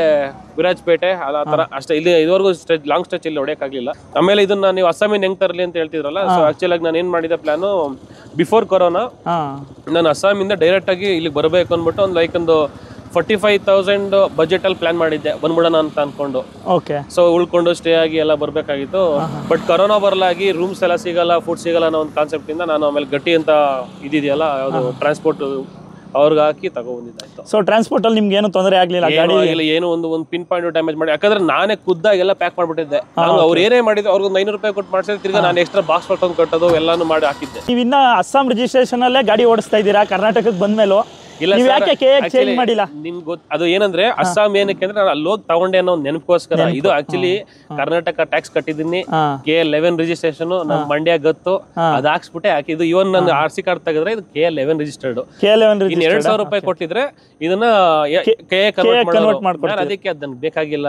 ವಿರಾಜ್ಪೇಟೆ ಆ ತರ ಅಷ್ಟೇ. ಇಲ್ಲಿ ಇದುವರೆಗೂ ಲಾಂಗ್ ಸ್ಟ್ರೆಚ್ ಇಲ್ಲಿ ಹೊಡೆಯಕ್ಕಾಗ್ಲಿಲ್ಲ. ಆಮೇಲೆ ಇದನ್ನ ನೀವು ಅಸ್ಸಾಮಿನ ಹೆಂಗ್ ತರಲಿ ಅಂತ ಹೇಳ್ತಿದ್ರಲ್ಲ, ಸೊ ಆಕ್ಚುಲ್ ಆಗಿ ನಾನು ಏನ್ ಮಾಡಿದೆ ಪ್ಲಾನು, ಬಿಫೋರ್ ಕೊರೋನಾ ನಾನು ಅಸ್ಸಾಮಿಂದ ಡೈರೆಕ್ಟ್ ಆಗಿ ಇಲ್ಲಿಗೆ ಬರಬೇಕು ಅಂದ್ಬಿಟ್ಟು ಒಂದು ಲೈಕ್ ಒಂದು 45,000 ಬಜೆಟ್ ಅಲ್ಲಿ ಪ್ಲಾನ್ ಮಾಡಿದ್ದೆ, ಬಂದ್ಬಿಡೋಣ ಅಂತ ಅನ್ಕೊಂಡು. ಸೊ ಉಳ್ಕೊಂಡು ಸ್ಟೇ ಆಗಿ ಎಲ್ಲ ಬರ್ಬೇಕಾಗಿತ್ತು. ಬಟ್ ಕೊರೋನಾ ಬರಲಾಗಿ ರೂಮ್ಸ್ ಎಲ್ಲ ಸಿಗಲ್ಲ, ಫುಡ್ ಸಿಗಲ್ಲ ಅನ್ನೋ ಒಂದು ಕಾನ್ಸೆಪ್ಟ್ ಇಂದ ನಾನು ಆಮೇಲೆ ಗಟ್ಟಿ ಅಂತ ಇದಿದೆಯಲ್ಲ ಯಾವುದು ಟ್ರಾನ್ಸ್ಪೋರ್ಟ್ ಅವ್ರಿಗೆ ಹಾಕಿ ತಗೊಂಡಿದ್ದಾಯ್ತು. ಸೊ ಟ್ರಾನ್ಸ್ಪೋರ್ಟ್ ಅಲ್ಲಿ ನಿಮ್ಗೆ ಏನು ತೊಂದರೆ ಆಗ್ಲಿಲ್ಲ? ಏನು ಒಂದು ಪಿನ್ ಪಾಯಿಂಟ್ ಡ್ಯಾಮೇಜ್ ಮಾಡಿ, ಯಾಕಂದ್ರೆ ನಾನೇ ಖುದ್ದಾಗೆಲ್ಲ ಪ್ಯಾಕ್ ಮಾಡ್ಬಿಟ್ಟಿದ್ದೆ. ನಾನು ಅವ್ರು ಏನೇ ಮಾಡಿದ್ರು ಅವ್ರಿಗೆ ಒಂದು 500 ರೂಪಾಯಿ ಕೊಟ್ಟು ಮಾಡ್ಸಿದ್ರೆ ತಿರ್ಗಾ ನಾನು ಎಕ್ಸ್ಟ್ರಾ ಬಾಕ್ಸ್ ಪಟ್ಕೊಂಡು ಕಟ್ಟೋದು ಎಲ್ಲಾನು ಮಾಡಿ ಹಾಕಿದ್ದೆ. ನೀವು ಇನ್ನ ಅಸ್ಸಾಂ ರಿಜಿಸ್ಟ್ರೇಷನ್ ಅಲ್ಲೇ ಗಾಡಿ ಓಡಿಸ್ತಾ ಇದ್ದೀರಾ ಕರ್ನಾಟಕಕ್ಕೆ ಬಂದ್ಮೇಲೂ? ಇಲ್ಲ ಚೇಂಜ್ ಮಾಡಿಲ್ಲ? ನಿಮ್ಗೆ ಅದು ಏನಂದ್ರೆ ಅಸ್ಸಾಂ ಏನಕ್ಕೆ ಅಂದ್ರೆ ನಾನು ಅಲ್ಲಿ ಹೋಗಿ ತಗೊಂಡೆ ಅನ್ನೋ ಒಂದು ನೆನಪೋಸ್ಕರ. ಇದು ಆಕ್ಚುಲಿ ಕರ್ನಾಟಕ ಟ್ಯಾಕ್ಸ್ ಕಟ್ಟಿದ್ದೀನಿ, K11 ರಿಜಿಸ್ಟ್ರೇಷನ್, ನಮ್ ಮಂಡ್ಯ ಗತ್ತು, ಅದ್ ಹಾಕ್ಸ್ಬಿಟ್ಟೆ ಹಾಕಿದ್ದು. ಇವನ್ ನನ್ನ RC ಕಾರ್ಡ್ ತೆಗೆದ್ರೆ ಇದು K11 ರಿಜಿಸ್ಟರ್ಡ್. ಇನ್ನು 2,000 ರೂಪಾಯಿ ಕೊಟ್ಟಿದ್ರೆ ಇದನ್ನ ಕನ್ವರ್ಟ್ ಮಾಡ್ಕೊಂಡು, ಅದಕ್ಕೆ ಅದನ್ನ ಬೇಕಾಗಿಲ್ಲ.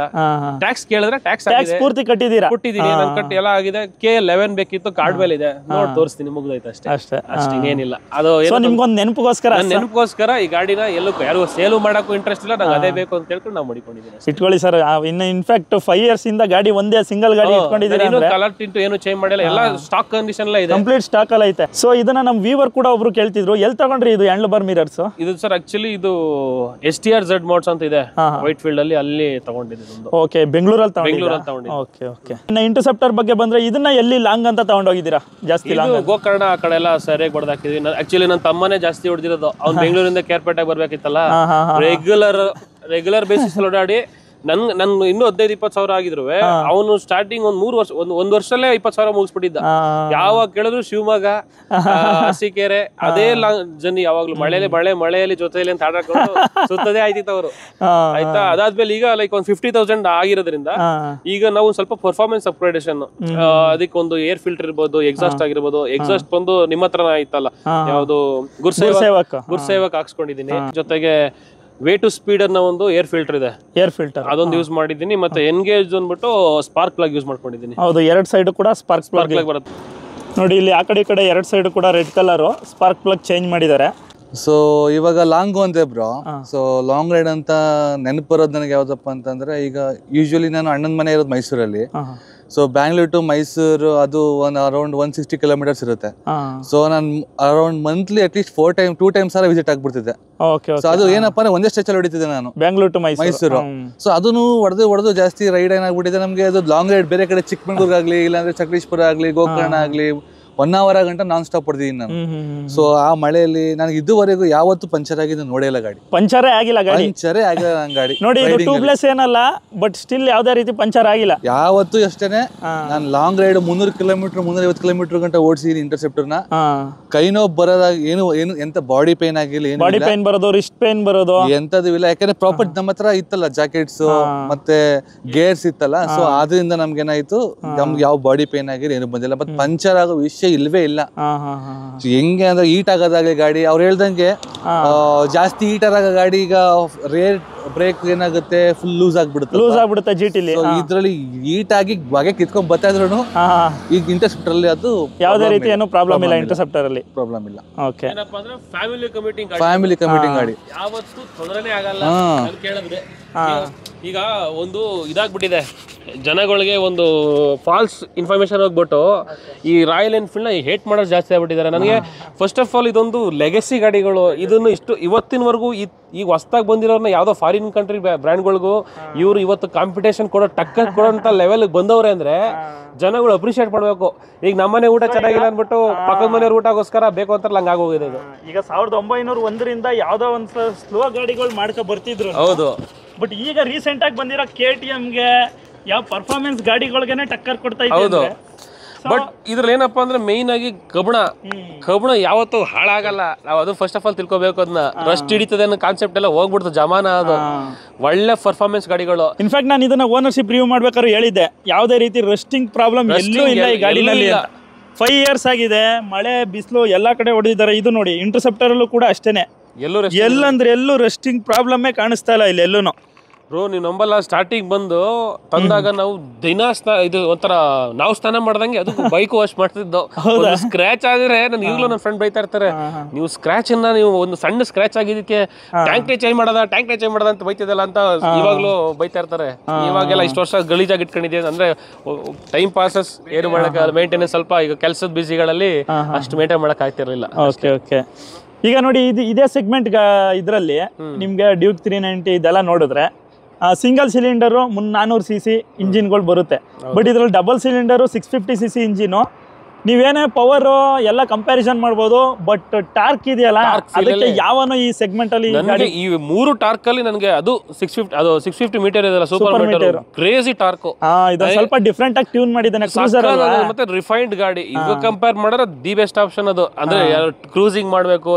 ಟ್ಯಾಕ್ಸ್ ಕೇಳಿದ್ರೆ ಟ್ಯಾಕ್ಸ್ ಪೂರ್ತಿ ಕೊಟ್ಟಿದ್ದೀನಿ, ನನ್ ಕಟ್ಟಿ ಎಲ್ಲ ಆಗಿದೆ. K11 ಬೇಕಿತ್ತು, ಕಾರ್ಡ್ ಮೇಲೆ ಇದೆ, ನೋಡಿ ತೋರಿಸ್ತೀನಿ, ಮುಗ್ದೈತೆ ಅಷ್ಟೇ. ಇನ್ನೇನಿಲ್ಲ. ಅದು ನಿಮ್ಗೊಂದು ನೆನಪಿಗೋಸ್ಕರ ನೆನಪಿಗೋಸ್ಕರ ಈ ಗಾಡಿನ ಎಲ್ಲೂ ಯಾರು ಸೇಲು ಮಾಡಕ್ಕೂ ಇಂಟ್ರೆಸ್ಟ್ ಇಲ್ಲ, ನಂಗೆ ಅದೇ ಬೇಕು ಅಂತ ಹೇಳ್ಕೊಂಡು ನಾವು ಮಾಡಿಕೊಂಡಿದ್ದೀನಿ. ಇಟ್ಕೊಳ್ಳಿ ಸರ್, ಇನ್ನು ಇನ್ಫ್ಯಾಕ್ಟ್ 5 years ಇಂದ ಗಾಡಿ ಒಂದೇ ಸಿಂಗಲ್ ಗಾಡಿ ಇಟ್ಕೊಂಡಿದ್ದೀರಾ ಅಂದ್ರೆ ಕಲರ್ ಟಿಂಟು ಏನು ಚೇಂಜ್ ಮಾಡಿಲ್ಲ, ಎಲ್ಲ ಸ್ಟಾಕ್ ಕಂಡೀಷನ್ ಎಲ್ಲ ಇದೆ, ಕಂಪ್ಲೀಟ್ ಸ್ಟಾಕ್ ಅಲ್ಲಿ ಐತೆ. ಸೊ ಇದನ್ನ ನಮ್ಮ ವ್ಯೂವರ್ ಕೂಡ ಒಬ್ರು ಕೇಳ್ತಿದ್ರು, ಎಲ್ಲಿ ತಗೊಂಡ್ರಿ ಇದು ಹ್ಯಾಂಡಲ್ ಬಾರ್ ಮಿರರ್ಸ್? ಇದು ಸರ್ ಆಕ್ಚುಲಿ ಇದು STR Z ಮೋಡ್ಸ್ ಅಂತ ಇದೆ ವೈಟ್ ಫೀಲ್ಡ್ ಅಲ್ಲಿ ತಗೊಂಡಿದ್ದು. ಓಕೆ, ಬೆಂಗಳೂರಲ್ಲಿ ತಗೊಂಡಿದ್ದೀರಾ? Okay okay. ಇನ್ನು ಇಂಟರ್ಸೆಪ್ಟರ್ ಬಗ್ಗೆ ಬಂದ್ರೆ ಇದನ್ನ ಎಲ್ಲಿ ಲಾಂಗ್ ಅಂತ ತಗೊಂಡೋಗಿದ್ದೀರಾ? ಜಾಸ್ತಿ ಲಾಂಗ್ ಗೋಕರ್ಣ ಆ ಕಡೆ ಎಲ್ಲ ಸರಿಯಾಗಿ ಹೊಡೆದಾಕಿದ್ವಿ. ಆಕ್ಚುಲಿ ನನ್ನ ತಮ್ಮನೇ ಜಾಸ್ತಿ ಹೊಡೆದಿರೋದು, ಅವ್ನು ಬೆಂಗಳೂರಿಂದ ಕೇರ್ಪೇಟೆಗೆ ಬರ್ಬೇಕಿತ್ತಲ್ಲ, ರೆಗ್ಯುಲರ್ ಬೇಸಿಸ್ ಓಡಾಡಿ ನನ್ ಇನ್ನು 15-20 ಸಾವಿರ ಆಗಿದ್ರು ಅವನು ಸ್ಟಾರ್ಟಿಂಗ್ ಒಂದ್ ವರ್ಷಲ್ಲೇ 20 ಸಾವಿರ ಮುಗಿಸ್ಬಿಟ್ಟಿದ್ದ. ಯಾವಾಗ ಕೇಳಿದ್ರು ಶಿವಮೊಗ್ಗ, ಅರಸೀಕೆರೆ ಅದೇ ಜರ್ನಿ, ಯಾವಾಗ್ಲೂ ಮಳೆಯಲ್ಲಿ ಜೊತೆಯಲ್ಲಿ ಅಂತ ಆಟಾಡ್ಕೊಂಡು ಸುತ್ತದೇ ಆಯ್ತಿತ್ತು ಅವರು. ಆಯ್ತಾ, ಅದಾದ್ಮೇಲೆ ಈಗ ಲೈಕ್ ಒಂದು 50,000 ಆಗಿರೋದ್ರಿಂದ ಈಗ ನಾವು ಸ್ವಲ್ಪ ಪರ್ಫಾರ್ಮೆನ್ಸ್ ಅಪ್ಗ್ರೇಡೇಷನ್, ಅದಕ್ಕೊಂದು ಏರ್ ಫಿಲ್ಟರ್ ಇರ್ಬೋದು, ಎಕ್ಸಾಸ್ಟ್ ಆಗಿರ್ಬೋದು. ಎಕ್ಸಾಸ್ಟ್ ಬಂದು ನಿಮ್ಮ ಹತ್ರ ಆಯ್ತಲ್ಲ, ಯಾವ್ದು ಗುರ್ಸೇವಕ್ ಹಾಕ್ಸ್ಕೊಂಡಿದೀನಿ. ಜೊತೆಗೆ ವೇ ಟು ಸ್ಪೀಡ್ ಅನ್ನೋ ಒಂದು ಏರ್ ಫಿಲ್ಟರ್ ಇದೆ, ಅದೊಂದು ಯೂಸ್ ಮಾಡಿದ್ದೀನಿ. ಮತ್ತೆ ಎನ್ಗೇಜ್ ಅಂದ್ಬಿಟ್ಟು ಸ್ಪಾರ್ಕ್ ಪ್ಲಗ್ ಯೂಸ್ ಮಾಡ್ಕೊಂಡಿದ್ದೀನಿ. ಹೌದು, 2 ಸೈಡ್ ಕೂಡ ಸ್ಪಾರ್ಕ್ ಪ್ಲಗ್ ಬರುತ್ತೆ ನೋಡಿ. ಇಲ್ಲಿ ಆ ಕಡೆ ಈ ಕಡೆ 2 ಸೈಡ್ ಕೂಡ red colour spark plug change ಮಾಡಿದ್ದಾರೆ. ಸೊ ಇವಾಗ ಲಾಂಗು ಅಂತೆ ಬ್ರೋ. ಸೊ ಲಾಂಗ್ ರೈಡ್ ಅಂತ ನೆನಪು ಬರೋದು ನನಗೆ ಯಾವ್ದಪ್ಪ ಅಂತಂದ್ರೆ, ಈಗ ಯೂಶುವಲಿ ನಾನು ಅಣ್ಣನ ಮನೆ ಇರೋದು ಮೈಸೂರಲ್ಲಿ. ಸೊ ಬ್ಯಾಂಗ್ಳೂರ್ ಟು ಮೈಸೂರು ಅದು ಅರೌಂಡ್ 160 ಕಿಲೋಮೀಟರ್ಸ್ ಇರುತ್ತೆ. ಸೊ ನಾನು around monthly at least 2 times visit ಆಗ್ಬಿಡ್ತಿದ್ದೆ. ಸೊ ಅದು ಏನಪ್ಪಾ ಅಂದ್ರೆ ಒಂದೇ ಸ್ಟ್ರೆಚ್ ಅಲ್ಲಿ ಹೊಡಿತಿದ್ದೆ ನಾನು, ಬ್ಯಾಂಗ್ಳೂರ್ ಟು ಮೈಸೂರು. ಸೊ ಅದನ್ನು ಹೊಡೆದು ಜಾಸ್ತಿ ರೈಡ್ ಏನಾಗ್ಬಿಟ್ಟಿದೆ ನಮ್ಗೆ. ಅದು ಲಾಂಗ್ ರೈಡ್ ಬೇರೆ ಕಡೆ ಚಿಕ್ಕಮಂಗ್ಳೂರ್ ಆಗ್ಲಿ, ಇಲ್ಲಾಂದ್ರೆ ಸಕಲೇಶ್ಪುರ ಆಗ್ಲಿ, ಗೋಕರ್ಣ ಆಗ್ಲಿ 1 hour ಗಂಟ ನಾನ್ ಸ್ಟಾಪ್ ಹೊಡೆದಿದ್ದೀನಿ ನಾನು. ಸೊ ಆ ಮಳೆಯಲ್ಲಿ ನನಗೆ ಇದುವರೆಗೂ ಯಾವತ್ತೂ ಪಂಚರ್ ಆಗಿದ್ದು ನೋಡೇ ಇಲ್ಲ ಗಾಡಿ. ಪಂಚರೇ ಆಗಿಲ್ಲ ನನ್ನ ಗಾಡಿ ನೋಡಿ. ಇದು ಟ್ಯೂಬ್ಲೆಸ್ ಏನಲ್ಲ, ಬಟ್ ಸ್ಟಿಲ್ ಯಾವ್ದೇ ರೀತಿ ಪಂಚರ್ ಆಗಿಲ್ಲ ಯಾವತ್ತೂ. ಅಷ್ಟೇನೆ ನಾನು ಲಾಂಗ್ ರೈಡ್ 300 ಕಿಲೋಮೀಟರ್ 350 ಕಿಲೋಮೀಟರ್ ಗಂಟ ಓಡಿಸಿದೀನಿ ಇಂಟರ್ಸೆಪ್ಟರ್ ನ. ಕೈ ನೋವು ಬರೋದಾಗ ಏನು ಎಂತ ಬಾಡಿ ಪೇನ್ ಆಗಿಲ್ಲ, ಬಾಡಿ ಪೇನ್ ಬರೋದು, ರಿಸ್ಟ್ ಪೇನ್ ಬರೋದು ಎಂತದೂ ಇಲ್ಲ. ಯಾಕಂದ್ರೆ ಪ್ರಾಪರ್ ನಮ್ಮ ಹತ್ರ ಇತ್ತಲ್ಲ ಜಾಕೆಟ್ಸ್ ಮತ್ತೆ ಗೇರ್ಸ್ ಇತ್ತಲ್ಲ. ಸೊ ಆದ್ರಿಂದ ನಮ್ಗೆ ಏನಾಯ್ತು, ನಮ್ಗೆ ಯಾವ ಬಾಡಿ ಪೇನ್ ಆಗಿಲ್ಲ, ಏನು ಬಂದಿಲ್ಲ. ಬಟ್ ಪಂಚರ್ ಆಗೋ ವಿಷಯ ಇಲ್ವೇ ಇಲ್ಲ. ಹೆಂಗೆ ಅಂದ್ರೆ ಹೀಟ್ ಆಗೋದಾಗ್ಲಿ ಗಾಡಿ, ಅವ್ರು ಹೇಳ್ದಂಗೆ ಜಾಸ್ತಿ ಹೀಟರ್ ಆಗೋ ಗಾಡಿ ಈಗ ರೇರ್ ಬ್ರೇಕ್ ಏನಾಗುತ್ತೆ, ಫುಲ್ ಲೂಸ್ ಆಗ್ಬಿಡುತ್ತೆ ಜಿಟಿಲಿ. ಇದ್ರಲ್ಲಿ ಹೀಟ್ ಆಗಿ ಬಗೆ ಕಿತ್ಕೊಂಡ್ ಬರ್ತಾ ಇದ್ರು ಈಗ ಇಂಟರ್ಸೆಪ್ಟರ್ ಅಲ್ಲಿ ಅದು ಯಾವುದೇ ರೀತಿ ಏನು ಪ್ರಾಬ್ಲಮ್ ಇಲ್ಲ. ಇಂಟರ್ಸೆಪ್ಟರ್ ಅಲ್ಲಿ ಪ್ರಾಬ್ಲಮ್ ಇಲ್ಲ. ಓಕೆ, ಏನಪ್ಪಾ ಅಂದ್ರೆ ಫ್ಯಾಮಿಲಿ ಕಮ್ಯೂಟಿಂಗ್ ಗಾಡಿ ಯಾವತ್ತೂ ತೊಂದರೆನೇ ಆಗಲ್ಲ. ಕೇಳಿದ್ರೆ ಈಗ ಒಂದು ಇದಾಗ್ಬಿಟ್ಟಿದೆ ಜನಗಳಿಗೆ, ಒಂದು ಫಾಲ್ಸ್ ಇನ್ಫಾರ್ಮೇಶನ್ ಹೋಗ್ಬಿಟ್ಟು ಈ ರಾಯಲ್ ಎನ್ಫೀಲ್ಡ್ ನ ಹೇಟ್ ಮಾಡೋದು ಜಾಸ್ತಿ ಆಗ್ಬಿಟ್ಟಿದ್ದಾರೆ. ನನಗೆ ಫಸ್ಟ್ ಆಫ್ ಆಲ್ ಇದೊಂದು ಲೆಗಸಿ ಗಾಡಿಗಳು, ಇದನ್ನು ಇವತ್ತಿನವರೆಗೂ ಈಗ ಹೊಸದಾಗಿ ಬಂದಿರೋರ್ನ ಯಾವುದೋ ಫಾರಿನ್ ಕಂಟ್ರಿ ಬ್ರ್ಯಾಂಡ್ಗಳಿಗೂ ಇವರು ಇವತ್ತು ಕಾಂಪಿಟೇಷನ್ ಟಕ್ಕರ್ ಕೊಡೋಂಥ ಲೆವೆಲ್ಗೆ ಬಂದವ್ರೆ ಅಂದ್ರೆ ಜನಗಳು ಅಪ್ರಿಷಿಯೇಟ್ ಮಾಡಬೇಕು. ಈಗ ನಮ್ಮನೆ ಊಟ ಚೆನ್ನಾಗಿಲ್ಲ ಅಂದ್ಬಿಟ್ಟು ಪಕ್ಕದ ಮನೆಯವ್ರ ಊಟಗೋಸ್ಕರ ಬೇಕು ಅಂತಾರಲ್ಲ, ಹಂಗೆ ಆಗೋಗಿದೆ ಇದು. ಈಗ 1901ರಿಂದ ಯಾವ್ದೋ ಒಂದು ಸ್ಲೋ ಗಾಡಿಗಳು ಮಾಡ್ಕೊ ಬರ್ತಿದ್ರು. ಹೌದು, ಬಟ್ ಈಗ ರೀಸೆಂಟ್ ಆಗಿ ಬಂದಿರೋ KTMಗೆ ಯಾವ ಪರ್ಫಾರ್ಮೆನ್ಸ್ ಗಾಡಿಗಳಿಗೆನೆ ಟಕ್ಕರ್ ಕೊಡ್ತಾ ಇದೆ. ಬಟ್ ಇದ್ರಲ್ಲಿ ಏನಪ್ಪಾ ಅಂದ್ರೆ ಮೇಯ್ನ್ ಆಗಿ ಕಬ್ಬಣ ಯಾವತ್ತೂ ಹಾಳಾಗಲ್ಲ. ನಾವು ಅದು ಫಸ್ಟ್ ಆಫ್ ಆಲ್ ತಿಳ್ಕೊಬೇಕು. ಅದನ್ನ ರಸ್ಟ್ ಹಿಡಿತದೆ ಅನ್ನೋ ಕಾನ್ಸೆಪ್ಟ್ ಎಲ್ಲ ಹೋಗ್ಬಿಡ್ತು ಜಮಾನ. ಅದು ಒಳ್ಳೆ ಪರ್ಫಾರ್ಮೆನ್ಸ್ ಗಾಡಿಗಳು. ಇನ್ಫ್ಯಾಕ್ಟ್ ನಾನು ಇದನ್ನ ಓನರ್ಶಿಪ್ ರಿವ್ಯೂ ಮಾಡ್ಬೇಕಾದ್ರೆ ಹೇಳಿದ್ದೆ, ಯಾವುದೇ ರೀತಿ ರಸ್ಟಿಂಗ್ ಪ್ರಾಬ್ಲಮ್ ಎಲ್ಲೂ ಇಲ್ಲ ಈ ಗಾಡಿನಲ್ಲಿ. 5 years ಆಗಿದೆ, ಮಳೆ ಬಿಸಿಲು ಎಲ್ಲಾ ಕಡೆ ಹೊಡೆದಿದ್ದಾರೆ. ಇದು ನೋಡಿ ಇಂಟರ್ಸೆಪ್ಟರ್ ಅಲ್ಲೂ ಕೂಡ ಅಷ್ಟೇನೆ, ಎಲ್ಲಂದ್ರೆ ಎಲ್ಲೂ ರಸ್ಟಿಂಗ್ ಪ್ರಾಬ್ಲಮ್ಮೇ ಕಾಣಿಸ್ತಾ ಇಲ್ಲ ಇಲ್ಲಿ ಎಲ್ಲೂ. ಬ್ರೋ ನೀವು ನಂಬಲ್ಲ, ಸ್ಟಾರ್ಟಿಂಗ್ ಬಂದು ತಂದಾಗ ನಾವು ದಿನ ಇದು ಒಂಥರ ನಾವು ಸ್ನಾನ ಮಾಡ್ದಂಗೆ ಅದು ಬೈಕ್ ವಾಶ್ ಮಾಡ್ತಿದ್ದೋ. ಸ್ಕ್ರಾಚ್ ಆಗಿದ್ರೆ ನಾನು ಈಗಲೂ ನನ್ನ ಫ್ರೆಂಡ್ ಬೈತಾ ಇರ್ತಾರೆ, ನೀವು ಸ್ಕ್ರಾಚ್ ಅನ್ನ ನೀವು ಒಂದು ಸಣ್ಣ ಸ್ಕ್ರಾಚ್ ಆಗಿದ್ದಕ್ಕೆ ಟ್ಯಾಂಕ್ ಚೇಂಜ್ ಮಾಡೋದ ಅಂತ ಬೈತಿದ್ದಲ್ಲ ಅಂತ ಇವಾಗ್ಲೂ ಬೈತಾ ಇರ್ತಾರೆ. ಇವಾಗೆಲ್ಲ ಇಷ್ಟು ವರ್ಷ ಗಲೀಜಾಗಿ ಇಟ್ಕೊಂಡಿದ್ದೆ ಅಂದ್ರೆ ಟೈಮ್ ಪಾಸಸ್ ಏನು ಮಾಡಕ್ಕೆ ಮೇಂಟೆನೆನ್ಸ್ ಸ್ವಲ್ಪ ಈಗ ಕೆಲಸದ ಬಿಸಿಗಳಲ್ಲಿ ಅಷ್ಟು ಮೇಂಟೈನ್ ಮಾಡಕ್ ಆಗ್ತಿರ್ಲಿಲ್ಲ. ಓಕೆ, ಈಗ ನೋಡಿ ಇದೇ ಸೆಗ್ಮೆಂಟ್ ಇದರಲ್ಲಿ ನಿಮ್ಗೆ ಡ್ಯೂಕ್ 390 ಇದೆಲ್ಲ ನೋಡಿದ್ರೆ ಸಿಂಗಲ್ ಸಿಲಿಂಡರು 400cc ಇಂಜಿನ್ಗಳು ಬರುತ್ತೆ. ಬಟ್ ಇದ್ರಲ್ಲಿ ಡಬಲ್ ಸಿಲಿಂಡರು 650cc ಇಂಜಿನು. ನೀವೇನೇ ಪವರ್ ಎಲ್ಲ ಕಂಪ್ಯಾರಿಸನ್ ಮಾಡ್ಬೋದು, ಬಟ್ ಟಾರ್ಕ್ ಇದೆಯಲ್ಲ ಅದಕ್ಕೆ ಯಾವನು ಈ ಸೆಗ್ಮೆಂಟ್ ಅಲ್ಲಿ ಈ 3 ಟಾರ್ಕ್ ಅಲ್ಲಿ ನನಗೆ ಅದು 650 ಮೀಟರ್ ಇದೆಲ್ಲ ಸೂಪರ್ ಮೀಟರ್ ಕ್ರೇಜಿ ಟಾರ್ಕ್. ಇದು ಸ್ವಲ್ಪ ಡಿಫರೆಂಟ್ ಆಗಿ ಟ್ಯೂನ್ ಮಾಡಿದ್ದಾನೆ ಕ್ರೂಸರ್ ಮತ್ತೆ ರಿಫೈನ್ಡ್ ಗಾಡಿ. ಈಗ ಕಂಪೇರ್ ಮಾಡಿದ್ರೆ ದಿ ಬೆಸ್ಟ್ ಆಪ್ಷನ್ ಅದು. ಅಂದ್ರೆ ಕ್ರೂಸಿಂಗ್ ಮಾಡಬೇಕು,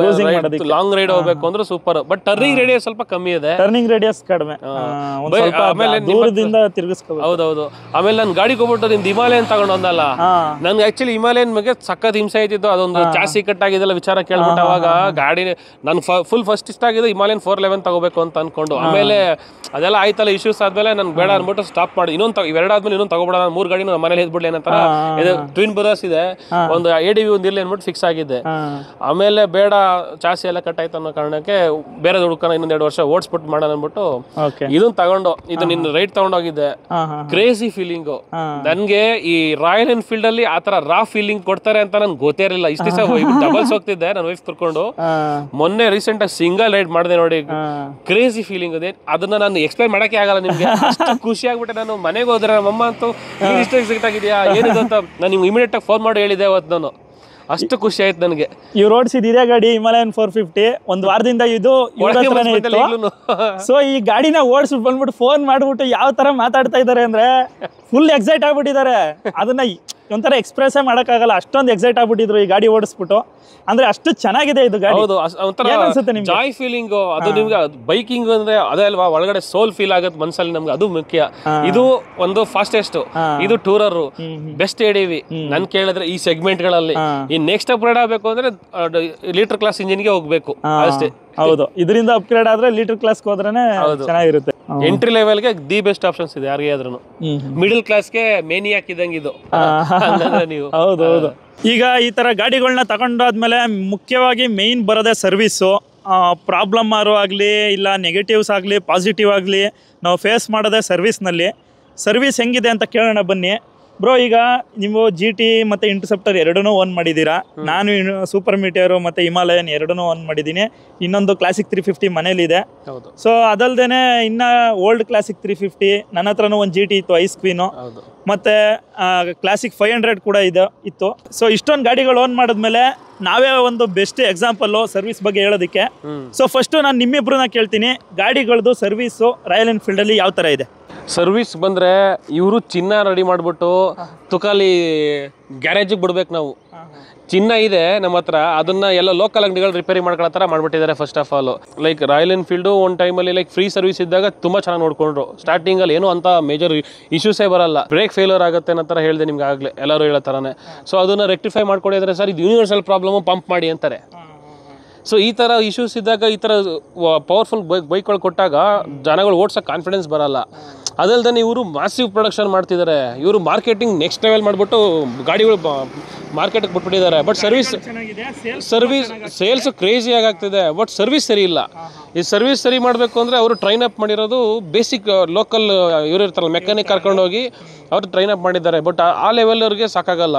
ಲಾಂಗ್ ರೈಡ್ ಹೋಗ್ಬೇಕು ಅಂದ್ರೆ ಸೂಪರ್. ಬಟ್ ಟರ್ನಿಂಗ್ ರೇಡಿಯಸ್ ಸ್ವಲ್ಪ ಕಮ್ಮಿ ಇದೆ, ಟರ್ನಿಂಗ್ ರೇಡಿಯಸ್ ಕಡಿಮೆ. ಆಮೇಲೆ ದೂರದಿಂದ ತಿರುಗಿಸ್ಕೋಬೇಕು. ಹೌದೌದು. ಆಮೇಲೆ ನಾನು ಗಾಡಿಗೆ ಹೋಗ್ಬಿಟ್ಟು ನಿಮ್ದು ಹಿಮಾಲಯನ್ ತಗೊಂಡು ಬಂದಲ್ಲ, ನನ್ಗೆ ಆಕ್ಚುಲಿ ಹಿಮಾಲಯ ಹಿಮಾಲಯನ್ ಬಗ್ಗೆ ಸಖತ್ ಹಿಂಸೆ ಆಯ್ತಿತ್ತು. ಅದೊಂದು ಚಾಸಿ ಕಟ್ ಆಗಿದೆಲ್ಲ ವಿಚಾರ ಕೇಳ್ಬಿಟ್ಟು ಅವಾಗ ಗಾಡಿ ನನ್ ಫುಲ್ ಫಸ್ಟ್ ಇಷ್ಟ ಆಗಿದೆ ಹಿಮಾಲಯನ್ 411 ತಗೋಬೇಕು ಅಂತ ಅನ್ಕೊಂಡು. ಆಮೇಲೆ ಅದೆಲ್ಲ ಆಯ್ತಲ್ಲ ಇಶ್ಯೂಸ್ ಆದ್ಮೇಲೆ ನನ್ಗೆ ಬೇಡ ಅನ್ಬಿಟ್ಟು ಸ್ಟಾಪ್ ಮಾಡಿ ಇವೆರಡಾದ್ಮೇಲೆ ಇನ್ನೊಂದು ತಗೋಬೇಡ, 3 ಗಾಡಿ ನಮ್ಮ ಮನೇಲಿ ಇದ್ಬಿಡ್ಲಿ ಏನಂತಾರ. ಇದು ಟ್ವಿನ್ ಬ್ರದರ್ಸ್ ಇದೆ, ಒಂದು ADV ಒಂದು ಇರ್ಲಿ ಅನ್ಬಿಟ್ಟು ಫಿಕ್ಸ್ ಆಗಿದ್ದೆ. ಆಮೇಲೆ ಬೇಡ ಚಾಸಿ ಎಲ್ಲ ಕಟ್ ಆಯ್ತು ಅನ್ನೋ ಕಾರಣಕ್ಕೆ ಬೇರೆ ಹುಡುಕನ ಇನ್ನೊಂದ್ 2 ವರ್ಷ ಓಡಿಸ್ಬಿಟ್ಟು ಮಾಡೋಣ ಅನ್ಬಿಟ್ಟು ಇದನ್ನ ತಗೊಂಡು ಇದು ನಿನ್ನ ರೈಟ್ ತಗೊಂಡೋಗಿದ್ದೆ. Crazy feeling. ನನ್ಗೆ ಈ ರಾಯಲ್ ಎನ್ಫೀಲ್ಡ್ ಅಲ್ಲಿ ಆತರ ರಾ ಫೀಲಿಂಗ್ ಕೊಡ್ತಾರೆ ಅಂತ ನನ್ಗೆ ಗೊತ್ತೇ ಇರಲಿಲ್ಲ. ಇಷ್ಟ ದಿವಸ ಡಬಲ್ಸ್ ಹೋಗ್ತಿದ್ದೆ ನನ್ನ ವೈಫ್ ಕರ್ಕೊಂಡು. ಮೊನ್ನೆ ರೀಸೆಂಟ್ ಆಗಿ ಸಿಂಗಲ್ ರೈಡ್ ಮಾಡಿದೆ ನೋಡಿ, ಕ್ರೇಜಿ ಫೀಲಿಂಗ್ ಅದೇ. ಅದನ್ನ ನಾನು ಎಕ್ಸ್ಪ್ಲೈನ್ ಮಾಡಕ್ಕೆ ಆಗಲ್ಲ ನಿಮ್ಗೆ, ಅಷ್ಟು ಖುಷಿ ಆಗ್ಬಿಟ್ಟೆ. ನಾನು ಮನೆಗೆ ಹೋದ್ರೆ ನಮ್ಮಮ್ಮ ಅಂತೂ ಇಷ್ಟ ಎಕ್ಸೈಟ್ ಆಗಿದೆಯಾ ಏನಿದೆ ಅಂತ ನಾನು ನಿಮ್ಗೆ ಇಮಿಡಿಯೇಟ್ ಆಗಿ ಫೋನ್ ಮಾಡಿ ಹೇಳಿದೆ ಅವತ್ತು. ನಾನು ಅಷ್ಟು ಖುಷಿ ಆಯ್ತು ನನಗೆ. ಇವ್ರು ಓಡಿಸಿದ ಇದೇ ಗಾಡಿ ಹಿಮಾಲಯನ್ 450 ಒಂದು ವಾರದಿಂದ ಇದು ಇತ್ತು. ಸೊ ಈ ಗಾಡಿನ ಓಡಿಸ್ಬಿಟ್ಟು ಬಂದ್ಬಿಟ್ಟು ಫೋನ್ ಮಾಡ್ಬಿಟ್ಟು ಯಾವ ತರ ಮಾತಾಡ್ತಾ ಇದಾರೆ ಅಂದ್ರೆ ಫುಲ್ ಎಕ್ಸೈಟ್ ಆಗ್ಬಿಟ್ಟಿದ್ದಾರೆ. ಅದನ್ನ ಒಂಥರ ಎಕ್ಸ್ಪ್ರೆಸ್ಸೇ ಮಾಡೋಕ್ಕಾಗಲ್ಲ, ಅಷ್ಟೊಂದು ಎಕ್ಸೈಟ್ ಆಗ್ಬಿಟ್ಟಿದ್ರು ಈ ಗಾಡಿ ಓಡಿಸ್ಬಿಟ್ಟು. ಅಂದ್ರೆ ಅಷ್ಟು ಚೆನ್ನಾಗಿದೆ ಇದು ಗಾಡಿ. ಹೌದು, ಒಂಥರ ಜಾಯ್ ಫೀಲಿಂಗ್. ಅದು ನಿಮ್ಗೆ ಬೈಕಿಂಗ್ ಅಂದ್ರೆ ಅದೇ ಅಲ್ವಾ, ಒಳಗಡೆ ಸೋಲ್ ಫೀಲ್ ಆಗುತ್ತೆ ಮನ್ಸಲ್ಲಿ ನಮ್ಗೆ, ಅದು ಮುಖ್ಯ. ಇದು ಒಂದು ಫಾಸ್ಟೆಸ್ಟ್, ಇದು ಟೂರರ್, ಬೆಸ್ಟ್ ADV ನನ್ ಕೇಳಿದ್ರೆ ಈ ಸೆಗ್ಮೆಂಟ್ ಗಳಲ್ಲಿ. ಈ ನೆಕ್ಸ್ಟ್ ಅಪ್ಗ್ರೇಡ್ ಆಗಬೇಕು ಅಂದ್ರೆ ಲೀಟರ್ ಕ್ಲಾಸ್ ಇಂಜಿನ್ಗೆ ಹೋಗ್ಬೇಕು ಅಷ್ಟೇ. ಹೌದು, ಇದರಿಂದ ಅಪ್ಗ್ರೇಡ್ ಆದ್ರೆ ಲೀಟರ್ ಕ್ಲಾಸ್ ಹೋದ್ರೇನೆ ಚೆನ್ನಾಗಿರುತ್ತೆ. ಎಂಟ್ರಿ ಲೆವೆಲ್ಗೆ ದಿ ಬೆಸ್ಟ್ ಆಪ್ಷನ್ಸ್ ಇದೆ ಯಾರಿಗೆ ಆದ್ರೂ. ಮಿಡಲ್ ಕ್ಲಾಸ್ಗೆ ಮೇನಿಯಾಕ್ ಇದ್ದಂಗೆ ಇದು. ನೀವು ಹೌದು. ಈಗ ಈ ತರ ಗಾಡಿಗಳನ್ನ ತಗೊಂಡಾದ್ಮೇಲೆ ಮುಖ್ಯವಾಗಿ ಮೇಯ್ನ್ ಬರೋದೇ ಸರ್ವಿಸು. ಪ್ರಾಬ್ಲಮ್ ಆಗಲಿ ಇಲ್ಲ ನೆಗೆಟಿವ್ಸ್ ಆಗಲಿ ಪಾಸಿಟಿವ್ ಆಗಲಿ ನಾವು ಫೇಸ್ ಮಾಡೋದೇ ಸರ್ವಿಸ್ನಲ್ಲಿ. ಸರ್ವಿಸ್ ಹೆಂಗಿದೆ ಅಂತ ಕೇಳೋಣ ಬನ್ನಿ. ಬ್ರೋ, ಈಗ ನೀವು GT ಮತ್ತು ಇಂಟರ್ಸೆಪ್ಟರ್ ಎರಡನ್ನೂ ಓನ್ ಮಾಡಿದ್ದೀರಾ. ನಾನು ಸೂಪರ್ ಮೀಟಿಯರು ಮತ್ತು ಹಿಮಾಲಯನ್ ಎರಡನ್ನೂ ಓನ್ ಮಾಡಿದ್ದೀನಿ. ಇನ್ನೊಂದು ಕ್ಲಾಸಿಕ್ 350 ಮನೇಲಿದೆ. ಸೊ ಅದಲ್ದೇ ಇನ್ನು ಓಲ್ಡ್ ಕ್ಲಾಸಿಕ್ 350, ನನ್ನ ಹತ್ರನೂ ಒಂದು GT ಇತ್ತು, ಐಸ್ ಕ್ವೀನು, ಮತ್ತು ಕ್ಲಾಸಿಕ್ 500 ಕೂಡ ಇತ್ತು. ಸೊ ಇಷ್ಟೊಂದು ಗಾಡಿಗಳು ಓನ್ ಮಾಡಿದ್ಮೇಲೆ ನಾವೇ ಒಂದು ಬೆಸ್ಟ್ ಎಕ್ಸಾಂಪಲ್ಲು ಸರ್ವಿಸ್ ಬಗ್ಗೆ ಹೇಳೋದಕ್ಕೆ. ಸೊ ಫಸ್ಟು ನಾನು ನಿಮ್ಮಿಬ್ರನ್ನ ಕೇಳ್ತೀನಿ, ಗಾಡಿಗಳದ್ದು ಸರ್ವಿಸು ರಾಯಲ್ ಎನ್ಫೀಲ್ಡಲ್ಲಿ ಯಾವ ಥರ ಇದೆ? ಸರ್ವಿಸ್ ಬಂದರೆ ಇವರು ಚಿನ್ನ ರೆಡಿ ಮಾಡಿಬಿಟ್ಟು ತುಕಾಲಿ ಗ್ಯಾರೇಜಿಗೆ ಬಿಡ್ಬೇಕು ನಾವು. ಚಿನ್ನ ಇದೆ ನಮ್ಮ ಹತ್ರ, ಅದನ್ನ ಎಲ್ಲ ಲೋಕಲ್ ಅಂಗಡಿಗಳು ರಿಪೇರಿ ಮಾಡ್ಕೊಳ್ಳೋ ಥರ ಮಾಡಿಬಿಟ್ಟಿದ್ದಾರೆ. First of all like royal Enfield ಒಂದು ಟೈಮಲ್ಲಿ ಲೈಕ್ ಫ್ರೀ ಸರ್ವಿಸ್ ಇದ್ದಾಗ ತುಂಬ ಚೆನ್ನಾಗಿ ನೋಡ್ಕೊಂಡ್ರು. ಸ್ಟಾರ್ಟಿಂಗಲ್ಲಿ ಏನೂ ಅಂತ ಮೇಜರ್ ಇಶ್ಯೂಸೇ ಬರಲ್ಲ. ಬ್ರೇಕ್ ಫೇಲ್ಯೂರ್ ಆಗುತ್ತೆ ಅನ್ನೋ ಥರ ಹೇಳಿದೆ ನಿಮ್ಗೆ ಆಗಲೇ, ಎಲ್ಲರೂ ಹೇಳೋ ಥರನೇ. ಸೊ ಅದನ್ನು ರೆಕ್ಟಿಫೈ ಮಾಡ್ಕೊಂಡಿದ್ರೆ ಸರ್ ಇದು ಯೂನಿವರ್ಸಲ್ ಪ್ರಾಬ್ಲಮು, ಪಂಪ್ ಮಾಡಿ ಅಂತಾರೆ. ಸೊ ಈ ಥರ ಇಶ್ಯೂಸ್ ಇದ್ದಾಗ ಈ ಥರ ಪವರ್ಫುಲ್ ಬೈಕ್ಗಳು ಕೊಟ್ಟಾಗ ಜನಗಳು ಓಡ್ಸೋಕ್ಕೆ ಕಾನ್ಫಿಡೆನ್ಸ್ ಬರಲ್ಲ. ಅದಲ್ದೇ ಇವರು ಮಾಸಿವ್ ಪ್ರೊಡಕ್ಷನ್ ಮಾಡ್ತಿದ್ದಾರೆ. ಇವರು ಮಾರ್ಕೆಟಿಂಗ್ ನೆಕ್ಸ್ಟ್ ಲೆವೆಲ್ ಮಾಡಿಬಿಟ್ಟು ಗಾಡಿಗಳು ಮಾರ್ಕೆಟಿಗೆ ಬಿಟ್ಬಿಟ್ಟಿದ್ದಾರೆ. ಬಟ್ ಸೇಲ್ಸ್ ಕ್ರೇಜಿಯಾಗಿ ಆಗ್ತಿದೆ, ಬಟ್ ಸರ್ವಿಸ್ ಸರಿ ಇಲ್ಲ. ಈ ಸರ್ವಿಸ್ ಸರಿ ಮಾಡಬೇಕು ಅಂದರೆ ಅವರು ಟ್ರೈನ್ ಅಪ್ ಮಾಡಿರೋದು ಬೇಸಿಕ್ ಲೋಕಲ್ ಇವರು ಇರ್ತಾರಲ್ಲ ಮೆಕ್ಯಾನಿಕ್ ಕರ್ಕೊಂಡೋಗಿ ಅವ್ರು ಟ್ರೈನ್ ಅಪ್ ಮಾಡಿದ್ದಾರೆ. ಬಟ್ ಆ ಲೆವೆಲ್ ಅವ್ರಿಗೆ ಸಾಕಾಗಲ್ಲ.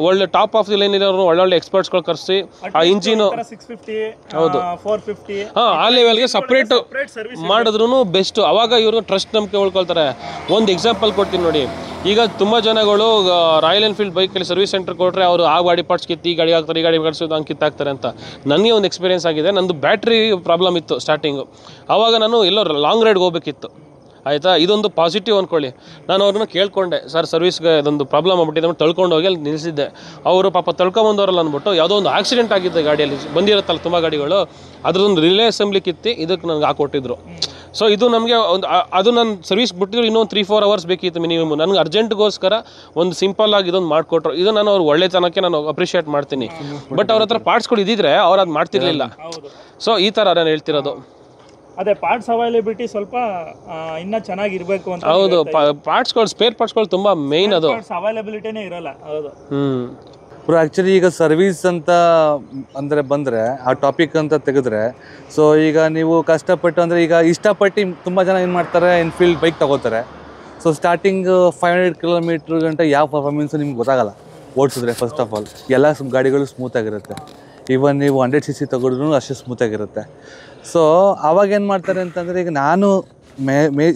ಒಳ್ಳೆ ಟಾಪ್ ಆಫ್ ದಿ ಲೈನ್ ಇರೋರು ಒಳ್ಳೊಳ್ಳೆ ಎಕ್ಸ್ಪರ್ಟ್ಸ್ಗಳು ಕರೆಸಿ ಆ ಇಂಜಿನು ಹೌದು ಆ ಲೆವೆಲ್ಗೆ ಸಪ್ರೇಟ್ ಮಾಡಿದ್ರು ಬೆಸ್ಟ್. ಅವಾಗ ಇವರು ಟ್ರಸ್ಟ್ ನಂಬಿಕೆ ಉಳ್ಕೊಳ್ತಾರೆ. ಒಂದು ಎಕ್ಸಾಂಪಲ್ ಕೊಡ್ತೀನಿ ನೋಡಿ. ಈಗ ತುಂಬ ಜನಗಳು ರಾಯಲ್ ಎನ್ಫೀಲ್ಡ್ ಬೈಕಲ್ಲಿ ಸರ್ವಿಸ್ ಸೆಂಟರ್ ಕೊಟ್ಟರೆ ಅವರು ಆ ಗಾಡಿ ಪಾರ್ಟ್ಸ್ ಕಿತ್ತು ಈ ಗಾಡಿ ಹಾಕ್ತಾರೆ, ಈ ಗಾಡಿ ಕಳಿಸೋದು ಹಂಗೆ ಕಿತ್ತಾಕ್ತಾರೆ ಅಂತ. ನನಗೆ ಒಂದು ಎಕ್ಸ್ಪೀರಿಯನ್ಸ್ ಆಗಿದೆ. ನಂದು ಬ್ಯಾಟ್ರಿ ಪ್ರಾಬ್ಲಮ್ ಇತ್ತು ಸ್ಟಾರ್ಟಿಂಗು. ಆವಾಗ ನಾನು ಎಲ್ಲೋ ಲಾಂಗ್ ರೈಡ್ಗೆ ಹೋಗ್ಬೇಕಿತ್ತು, ಆಯಿತಾ. ಇದೊಂದು ಪಾಸಿಟಿವ್ ಅಂದ್ಕೊಳ್ಳಿ. ನಾನು ಅವ್ರನ್ನ ಕೇಳ್ಕೊಂಡೆ, ಸರ್ ಸರ್ವಿಸ್ಗೆ ಇದೊಂದು ಪ್ರಾಬ್ಲಮ್ ಆಗ್ಬಿಟ್ಟಿದೆ ಅಂತ ತಳ್ಕೊಂಡು ಹೋಗಿ ಅಲ್ಲಿ ನಿಲ್ಲಿಸಿದ್ದೆ. ಅವರು ಪಾಪ ತಳ್ಕೊಂಬಂದವರಲ್ಲ ಅಂದ್ಬಿಟ್ಟು ಯಾವುದೋ ಒಂದು ಆಕ್ಸಿಡೆಂಟ್ ಆಗಿದ್ದೆ ಗಾಡಿಯಲ್ಲಿ, ಬಂದಿರುತ್ತಲ್ಲ ತುಂಬ ಗಾಡಿಗಳು, ಅದ್ರದ್ದೊಂದು ರಿಲೇ ಅಸೆಂಬ್ಲಿ ಕಿತ್ತಿ ಇದಕ್ಕೆ ನನಗೆ ಹಾಕೊಟ್ಟಿದ್ರು. ಸೊ ಇದು ನಮಗೆ ಒಂದು ಅದು ನಾನು ಸರ್ವಿಸ್ ಬಿಟ್ಟಿದ್ರು ಇನ್ನೊಂದು 3-4 ಅವರ್ಸ್ ಬೇಕಿತ್ತು ಮಿನಿಮಮ್. ನನಗೆ ಅರ್ಜೆಂಟ್ಗೋಸ್ಕರ ಒಂದು ಸಿಂಪಲ್ ಆಗಿ ಇದೊಂದು ಮಾಡಿಕೊಟ್ರು. ಇದು ನಾನು ಅವ್ರು ಒಳ್ಳೆತನಕ್ಕೆ ನಾನು ಅಪ್ರಿಷಿಯೇಟ್ ಮಾಡ್ತೀನಿ. ಬಟ್ ಅವ್ರ ಹತ್ರ ಪಾರ್ಟ್ಸ್ಗಳು ಇದ್ದಿದ್ರೆ ಅವ್ರು ಅದು ಮಾಡ್ತಿರ್ಲಿಲ್ಲ. ಸೊ ಈ ಥರ ನಾನು ಹೇಳ್ತಿರೋದು. ಅದೇ ಪಾರ್ಟ್ಸ್ ಅವೈಲೇಬಿಲಿಟಿ ಸ್ವಲ್ಪ ಇನ್ನೂ ಚೆನ್ನಾಗಿರ್ಬೇಕು ಅಂತ. ಹೌದು, ಪಾರ್ಟ್ಸ್ಗಳು ಸ್ಪೇರ್ ಪಾರ್ಟ್ಸ್ಗಳು ತುಂಬ ಮೇಯ್ನ್. ಅದು ಅವೈಲೇಬಿಲಿಟಿನೇ ಇರಲ್ಲ. ಹೌದು ಬ್ರೋ, ಆ್ಯಕ್ಚುಲಿ ಈಗ ಸರ್ವಿಸ್ ಅಂತ ಅಂದರೆ ಬಂದರೆ ಆ ಟಾಪಿಕ್ ಅಂತ ತೆಗೆದ್ರೆ, ಸೊ ಈಗ ನೀವು ಕಷ್ಟಪಟ್ಟು ಅಂದರೆ ಈಗ ಇಷ್ಟಪಟ್ಟು ತುಂಬ ಜನ ಏನು ಮಾಡ್ತಾರೆ, ಎನ್ಫೀಲ್ಡ್ ಬೈಕ್ ತೊಗೋತಾರೆ. ಸೊ ಸ್ಟಾರ್ಟಿಂಗ್ 500 ಕಿಲೋಮೀಟ್ರ್ ಗಂಟೆ ಯಾವ ಪರ್ಫಾರ್ಮೆನ್ಸು ನಿಮ್ಗೆ ಗೊತ್ತಾಗಲ್ಲ ಓಡಿಸಿದ್ರೆ. ಫಸ್ಟ್ ಆಫ್ ಆಲ್ ಎಲ್ಲ ಗಾಡಿಗಳು ಸ್ಮೂತಾಗಿರುತ್ತೆ. ಈವನ್ ನೀವು 100cc ತೊಗೊಂಡ್ರೂ ಅಷ್ಟೇ ಸ್ಮೂತಾಗಿರುತ್ತೆ. ಸೊ ಅವಾಗೇನು ಮಾಡ್ತಾರೆ ಅಂತಂದರೆ, ಈಗ ನಾನು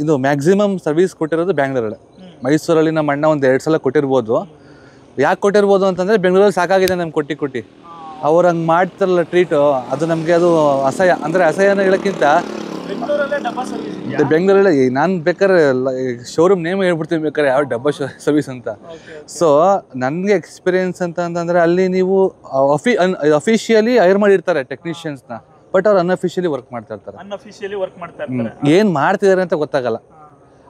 ಇದು ಮ್ಯಾಕ್ಸಿಮಮ್ ಸರ್ವಿಸ್ ಕೊಟ್ಟಿರೋದು ಬ್ಯಾಂಗ್ಳೂರಲ್ಲಿ. ಮೈಸೂರಲ್ಲಿ ನಮ್ಮ ಅಣ್ಣ ಒಂದು 2 ಸಲ ಕೊಟ್ಟಿರ್ಬೋದು. ಯಾಕೆ ಕೊಟ್ಟಿರ್ಬೋದು ಅಂತಂದರೆ ಬೆಂಗಳೂರಲ್ಲಿ ಸಾಕಾಗಿದೆ ನಮ್ಗೆ ಕೊಟ್ಟು ಅವ್ರು ಹಂಗೆ ಮಾಡ್ತಾರಲ್ಲ ಟ್ರೀಟು, ಅದು ನಮಗೆ ಅದು ಅಸಹ್ಯ. ಅಂದರೆ ಅಸಹ್ಯನ ಹೇಳೋಕ್ಕಿಂತ ಬೆಂಗಳೂರಲ್ಲೇ ನಾನು ಬೇಕಾದ್ರೆ ಶೋರೂಮ್ ನೇಮ್ ಹೇಳ್ಬಿಡ್ತೀನಿ ಬೇಕಾದ್ರೆ ಯಾವ ಡಬ್ಬಾ ಸರ್ವಿಸ್ ಅಂತ. ಸೊ ನನಗೆ ಎಕ್ಸ್ಪೀರಿಯೆನ್ಸ್ ಅಂತಂದರೆ ಅಲ್ಲಿ ನೀವು ಅಫಿಷಿಯಲಿ ಹೈರ್ ಮಾಡಿರ್ತಾರೆ ಟೆಕ್ನಿಷಿಯನ್ಸ್ನ, ಬಟ್ ಅವ್ರು ಅನ್ಅಫಿಷಿಯಲಿ ವರ್ಕ್ ಮಾಡ್ತಾ ಇರ್ತಾರೆ. ಅನ್ಅಫಿಷಿಯಲಿ ವರ್ಕ್ ಮಾಡ್ತಾ ಇರ್ತಾರೆ. ಏನು ಮಾಡ್ತಿದ್ದಾರೆ ಅಂತ ಗೊತ್ತಾಗಲ್ಲ.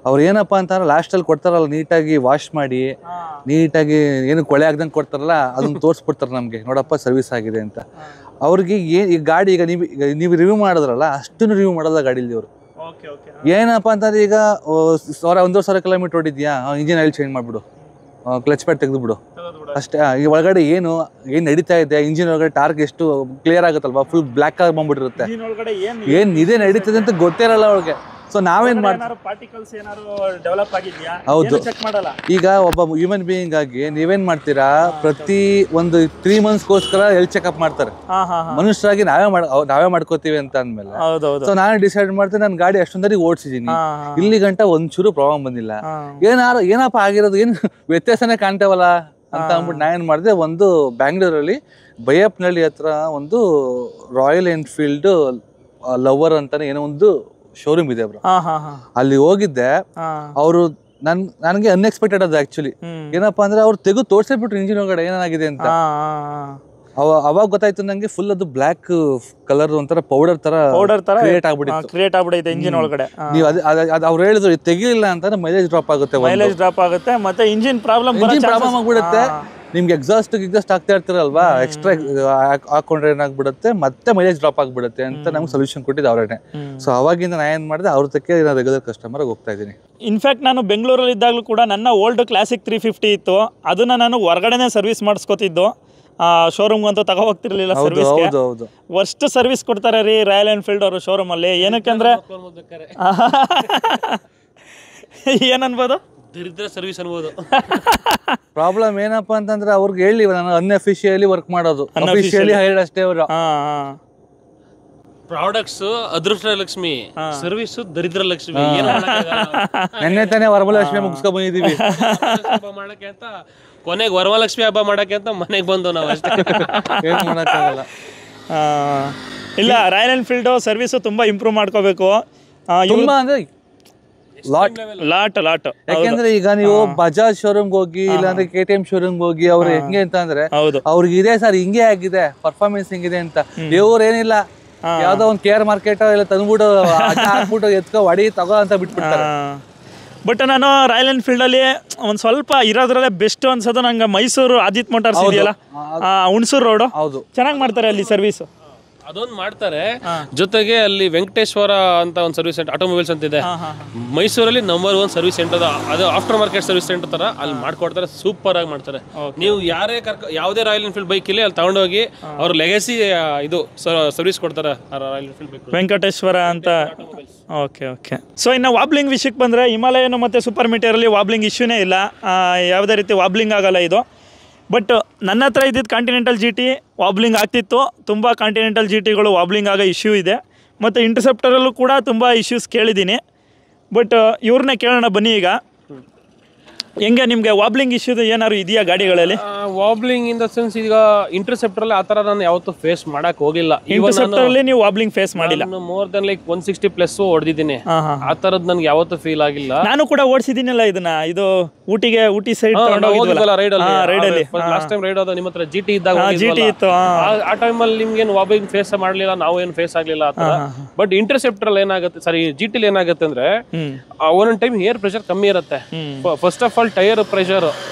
ಅವ್ರು ಏನಪ್ಪಾ ಅಂತಂದ್ರೆ ಲಾಸ್ಟಲ್ಲಿ ಕೊಡ್ತಾರಲ್ಲ ನೀಟಾಗಿ ವಾಶ್ ಮಾಡಿ ನೀಟಾಗಿ ಏನು ಕೊಳೆ ಆಗ್ದಂಗೆ ಕೊಡ್ತಾರಲ್ಲ ಅದನ್ನ ತೋರಿಸ್ಬಿಡ್ತಾರೆ ನಮಗೆ, ನೋಡಪ್ಪ ಸರ್ವಿಸ್ ಆಗಿದೆ ಅಂತ. ಅವ್ರಿಗೆ ಈ ಗಾಡಿ ಈಗ ನೀವು ರಿವ್ಯೂ ಮಾಡಿದ್ರಲ್ಲ ಅಷ್ಟನ್ನು ರಿವ್ಯೂ ಮಾಡೋದ ಗಾಡಿಲಿ ಅವರು. ಏನಪ್ಪ ಅಂತಂದ್ರೆ ಈಗ 1,500 ಕಿಲೋಮೀಟರ್ ಹೊಡಿದ್ಯಾ, ಇಂಜಿನ್ ಆಯಿಲ್ ಚೇಂಜ್ ಮಾಡಿಬಿಡು, ಕ್ಲಚ್ ಪ್ಯಾಡ್ ತೆಗೆದುಬಿಡು ಅಷ್ಟೇ. ಈ ಒಳಗಡೆ ಏನು ನಡೀತಾ ಇದೆ, ಇಂಜಿನ್ ಒಳಗಡೆ ಟಾರ್ಕ್ ಎಷ್ಟು ಕ್ಲಿಯರ್ ಆಗುತ್ತಲ್ವಾ, ಫುಲ್ ಬ್ಲ್ಯಾಕ್ ಆಗಿ ಬಂದ್ಬಿಟ್ಟಿರುತ್ತೆ, ಏನ್ ಇದೇ ನಡೀತದೆ ಅಂತ ಗೊತ್ತೇ ಇರಲ್ಲ ಅವ್ರಿಗೆ. ಸೊ ನಾವೇನ್ ಮಾಡ್ತೀವಿ, ಹೌದು, ಈಗ ಒಬ್ಬ ಹ್ಯೂಮನ್ ಬೀಯಿಂಗ್ ಆಗಿ ನೀವೇನ್ ಮಾಡ್ತೀರಾ, ಪ್ರತಿ ಒಂದು 3 monthsಗೋಸ್ಕರ ಹೆಲ್ತ್ ಚೆಕ್ಅಪ್ ಮಾಡ್ತಾರೆ. ಮನುಷ್ಯರಾಗಿ ನಾವೇ ಮಾಡ್ಕೋತೀವಿ ಅಂತ ಅಂದ್ಮೇಲೆ ಸೊ ನಾನು ಡಿಸೈಡ್ ಮಾಡ್ತೀನಿ, ನನ್ನ ಗಾಡಿ ಅಷ್ಟೊಂದರಿ ಓಡಿಸಿದೀನಿ, ಇಲ್ಲಿ ಗಂಟ ಒಂಚೂರು ಪ್ರಾಬ್ಲಮ್ ಬಂದಿಲ್ಲ, ಏನಪ್ಪ ಆಗಿರೋದು, ಏನು ವ್ಯತ್ಯಾಸನೇ ಕಾಣ್ತೇವಲ್ಲ ಅಂತ ಅಂದ್ಬಿಟ್ಟು ನಾ ಏನ್ ಮಾಡಿದೆ, ಒಂದು ಬ್ಯಾಂಗ್ಳೂರಲ್ಲಿ ಬೈಯಪ್ಪನಹಳ್ಳಿ ಹತ್ರ ಒಂದು ರಾಯಲ್ ಎನ್ಫೀಲ್ಡ್ ಲವರ್ ಅಂತಾನೆ ಏನೋ ಒಂದು ಶೋರೂಮ್ ಇದೆ ಬ್ರೋ. ಅಲ್ಲಿ ಹೋಗಿದ್ದೆ, ಅವರು ನನಗೆ ಅನ್ಎಕ್ಸ್ಪೆಕ್ಟೆಡ್ ಅದು ಆಕ್ಚುಲಿ. ಏನಪ್ಪಾ ಅಂದ್ರೆ ಅವ್ರು ತೆಗೆದು ತೋರ್ಸಿಬಿಟ್ರು ಇಂಜಿನ್ ಒಳಗಡೆ ಏನಾಗಿದೆ ಅಂತ. ಅವಾಗ ಗೊತ್ತಾಯ್ತು ನಂಗೆ, ಫುಲ್ ಅದು ಬ್ಲಾಕ್ ಕಲರ್ ಒಂಥರ ಪೌಡರ್ ತರ ಕ್ರಿಯೇಟ್ ಆಗ್ಬಿಟ್ಟಿತ್ತು ಇಂಜಿನ್ ಒಳಗಡೆ. ನೀವು ಅವ್ರು ಹೇಳಿದ್ರು ತೆಗಿಲಿಲ್ಲ ಅಂತಂದ್ರೆ ಮೈಲೇಜ್ ಡ್ರಾಪ್ ಆಗುತ್ತೆ, ಮತ್ತೆ ಇಂಜಿನ್ ಪ್ರಾಬ್ಲಮ್ ಆಗ್ಬಿಡುತ್ತೆ. ನಿಮ್ಗೆ ಎಕ್ಸಾಸ್ಟ್ ಆಗ್ತಾ ಇರ್ತಿರಲ್ವಾ, ಎಕ್ಸ್ಟ್ರಾ ಹಾಕೊಂಡ್ರೆ ಏನಾಗ್ಬಿಡುತ್ತೆ, ಮತ್ತೆ ಮೈಲೇಜ್ ಡ್ರಾಪ್ ಆಗ್ಬಿಡುತ್ತೆ ಅಂತ ನಮ್ಗೆ ಸೊಲ್ಯೂಷನ್ ಕೊಟ್ಟಿದ್ದು ಅವರೇನೆ. ಸೊ ಅವಾಗಿಂದ ನಾ ಏನ್ ಮಾಡಿದೆ, ಅವ್ರ ತಕ್ಕೆ ನಾನು ರೆಗ್ಯುಲರ್ ಕಸ್ಟಮರ್ ಹೋಗ್ತಾ ಇದ್ದೀನಿ. ಇನ್ಫ್ಯಾಕ್ಟ್ ನಾನು ಬೆಂಗಳೂರಲ್ಲಿ ಇದ್ದಾಗಲೂ ಕೂಡ ನನ್ನ ಓಲ್ಡ್ ಕ್ಲಾಸಿಕ್ 350 ಇತ್ತು, ಅದನ್ನ ನಾನು ಹೊರಗಡೆನೆ ಸರ್ವಿಸ್ ಮಾಡಿಸ್ಕೊತಿದ್ದು, ಶೋರೂಮ್ಗಂತೂ ತಗೋ ಹೋಗ್ತಿರ್ಲಿಲ್ಲ ಸರ್ವಿಸ್ಗೆ. ವರ್ಸ್ಟ್ ಸರ್ವಿಸ್ ಕೊಡ್ತಾರೆ ರೀ ರಾಯಲ್ ಎನ್ಫೀಲ್ಡ್ ಅವರು ಶೋರೂಮ್ ಅಲ್ಲಿ. ಏನಕ್ಕಂದ್ರೆ ಏನನ್ಬೋದು, ದರಿದ್ರ ಸರ್ವಿಸ್ ಅನ್ಬೋದು. ಪ್ರಾಬ್ಲಮ್ ಏನಪ್ಪಾ ಅಂತಂದ್ರೆ ಅವ್ರಿಗೆ ಹೇಳಿ, ನಾನು ಅನ್ಅಫಿಷಿಯಲಿ ವರ್ಕ್ ಮಾಡೋದು, ಅಫಿಷಿಯಲಿ ಹೈರ್ಡ್ ಅಷ್ಟೇ ಅವರು. ಪ್ರಾಡಕ್ಟ್ಸ್ ಅದೃಷ್ಟ ಲಕ್ಷ್ಮಿ, ಸರ್ವಿಸ್ ದರಿದ್ರ ಲಕ್ಷ್ಮಿ. ನೆನ್ನೆ ತಾನೇ ವರಮಹಾಲಕ್ಷ್ಮಿ ಮುಗಿಸ್ಕೊಂಡ್ ಬಂದಿದೀವಿ ಮಾಡಕ್ಕೆ ಅಂತ, ಕೊನೆಗೆ ವರಮಹಾಲಕ್ಷ್ಮಿ ಹಬ್ಬ ಮಾಡಕ್ಕೆ ಅಂತ ಮನೆಗೆ ಬಂದು ನಾವು ಅಷ್ಟೇ, ಏನು ಮಾಡಕ್ಕಾಗಲ್ಲ. ಇಲ್ಲ, ರಾಯಲ್ ಎನ್ಫೀಲ್ಡ್ ಸರ್ವಿಸ್ ತುಂಬಾ ಇಂಪ್ರೂವ್ ಮಾಡ್ಕೋಬೇಕು. ತುಂಬಾ ಅಂದ್ರೆ ಲಾಟ್. ಯಾಕೆಂದ್ರೆ ಈಗ ನೀವು ಬಜಾಜ್ ಶೋರೂಮ್ ಹೋಗಿ ಇಲ್ಲಾಂದ್ರೆ KTM ಶೋರೂಮ್ ಹೋಗಿ ಅವ್ರು ಹೆಂಗೆ ಅಂತ ಅಂದ್ರೆ ಅವ್ರಿಗೆ ಇದೆ ಸರ್, ಹಿಂಗೆ ಆಗಿದೆ ಪರ್ಫಾರ್ಮೆನ್ಸ್ ಹಿಂಗಿದೆ ಅಂತ. ಇವ್ರು ಏನಿಲ್ಲ, ಯಾವ್ದೋ ಒಂದು ಕೇರ್ ಮಾರ್ಕೆಟ್ ಎಲ್ಲ ತಂದ್ಬಿಟ್ಟು ಹಾಕ್ಬಿಟ್ಟು ಎತ್ಕೊ ಹೊಡಿ ತಗೋ ಅಂತ ಬಿಟ್ಬಿಡ್ತಾರೆ. ಬಟ್ ನಾನು ರಾಯಲ್ ಎನ್ಫೀಲ್ಡ್ ಅಲ್ಲಿ ಒಂದ್ ಸ್ವಲ್ಪ ಇರೋದ್ರಲ್ಲೇ ಬೆಸ್ಟ್ ಅನ್ಸೋದು ನಂಗೆ ಮೈಸೂರು ಆದಿತ್ ಮೋಟಾರ್ಸ್ ಇದೆಯಲ್ಲ, ಹುಣಸೂರು ರೋಡ್, ಚೆನ್ನಾಗಿ ಮಾಡ್ತಾರೆ ಅಲ್ಲಿ ಸರ್ವಿಸ್. ಅದೊಂದು ಮಾಡ್ತಾರೆ. ಜೊತೆಗೆ ಅಲ್ಲಿ ವೆಂಕಟೇಶ್ವರ ಅಂತ ಒಂದು ಸರ್ವಿಸ್ ಸೆಂಟರ್, ಆಟೋಮೊಬೈಲ್ಸ್ ಅಂತ ಇದೆ ಮೈಸೂರಲ್ಲಿ, ನಂಬರ್ 1 ಸರ್ವಿಸ್ ಸೆಂಟರ್ ಅದು, ಆಫ್ಟರ್ ಮಾರ್ಕೆಟ್ ಸರ್ವಿಸ್ ಸೆಂಟರ್ ತರ ಅಲ್ಲಿ ಮಾಡ್ಕೊಡ್ತಾರೆ, ಸೂಪರ್ ಆಗಿ ಮಾಡ್ತಾರೆ. ನೀವು ಯಾವುದೇ ರಾಯಲ್ ಎನ್ಫೀಲ್ಡ್ ಬೈಕ್ ಇಲ್ಲಿ ಅಲ್ಲಿ ತಗೊಂಡೋಗಿ ಅವ್ರ ಲೆಗಸಿ ಇದು ಸರ್ವಿಸ್ ಕೊಡ್ತಾರೆ ರಾಯಲ್ ಎನ್ಫೀಲ್ಡ್ ಬೈಕ್, ವೆಂಕಟೇಶ್ವರ ಅಂತ. ಓಕೆ. ಸೊ ಇನ್ನು ವಾಬ್ಲಿಂಗ್ ವಿಷಯಕ್ಕೆ ಬಂದರೆ, ಹಿಮಾಲಯನು ಮತ್ತು ಸೂಪರ್ ಮೀಟಿಯರಲ್ಲಿ ವಾಬ್ಲಿಂಗ್ ಇಶ್ಯೂನೇ ಇಲ್ಲ, ಯಾವುದೇ ರೀತಿ ವಾಬ್ಲಿಂಗ್ ಆಗಲ್ಲ ಇದು. ಬಟ್ ನನ್ನ ಹತ್ರ ಇದ್ದಿದ್ದು ಕಾಂಟಿನೆಂಟಲ್ GT ವಾಬ್ಲಿಂಗ್ ಆಗ್ತಿತ್ತು, ತುಂಬ ಕಾಂಟಿನೆಂಟಲ್ GTಗಳು ವಾಬ್ಲಿಂಗ್ ಆಗೋ ಇಶ್ಯೂ ಇದೆ. ಮತ್ತು ಇಂಟರ್ಸೆಪ್ಟರಲ್ಲೂ ಕೂಡ ತುಂಬ ಇಶ್ಯೂಸ್ ಕೇಳಿದ್ದೀನಿ. ಬಟ್ ಇವ್ರನ್ನೇ ಕೇಳೋಣ ಬನ್ನಿ. ಈಗ ಹೆಂಗೆ ನಿಮಗೆ ವಾಬ್ಲಿಂಗ್ ಇಶ್ಯೂದು ಏನಾದ್ರು ಇದೆಯಾ ಗಾಡಿಗಳಲ್ಲಿ? ವಾಬ್ಲಿಂಗ್ ಇನ್ ದ ಸೆನ್ಸ್, ಈಗ ಇಂಟರ್ಸೆಪ್ಟರ್ ಅಲ್ಲಿ ಆತರ ನಾನು ಯಾವತ್ತೂ ಫೇಸ್ ಮಾಡಕ್ ಹೋಗಿಲ್ಲ. ಇಂಟರ್ಸೆಪ್ಟರ್ ಅಲ್ಲಿ ನೀವು ವಾಬ್ಲಿಂಗ್ ಫೇಸ್ ಮಾಡಿಲ್ಲ? ಮೋರ್ ದನ್ ಲೈಕ್ 160+ ಹೊಡೆದಿದ್ದೀನಿ, ಆ ತರದ್ ನನ್ಗೆ ಯಾವತ್ತೂ ಫೀಲ್ ಆಗಿಲ್ಲ. ನಾನು ಕೂಡ ಓಡಿಸಿದ್ದೀನಲ್ಲ ಇದನ್ನ, ಇದು ಊಟಿ ಸೈಡ್ ರೈಡ್ ಅಲ್ಲಿ ಲಾಸ್ಟ್ ಟೈಮ್ ರೈಡ್ ಆದ ನಿಮ್ಮ ಹತ್ರ GT ಇದ್ದಾಗ, GT ಇತ್ತು ಆ ಟೈಮಲ್ಲಿ ನಿಮ್ಗೆ ವಾಬ್ಲಿಂಗ್ ಫೇಸ್ ಮಾಡಲಿಲ್ಲ, ನಾವು ಏನು ಫೇಸ್ ಆಗ್ಲಿಲ್ಲ ಆ ತರ. ಬಟ್ ಇಂಟರ್ಸೆಪ್ಟರ್ ಅಲ್ಲಿ ಏನಾಗುತ್ತೆ, ಸಾರಿ GT ಏನಾಗುತ್ತೆ ಅಂದ್ರೆ, ಒಂದೊಂದು ಟೈಮ್ ಏರ್ ಪ್ರೆಷರ್ ಕಮ್ಮಿ ಇರುತ್ತೆ. First of all tyre pressure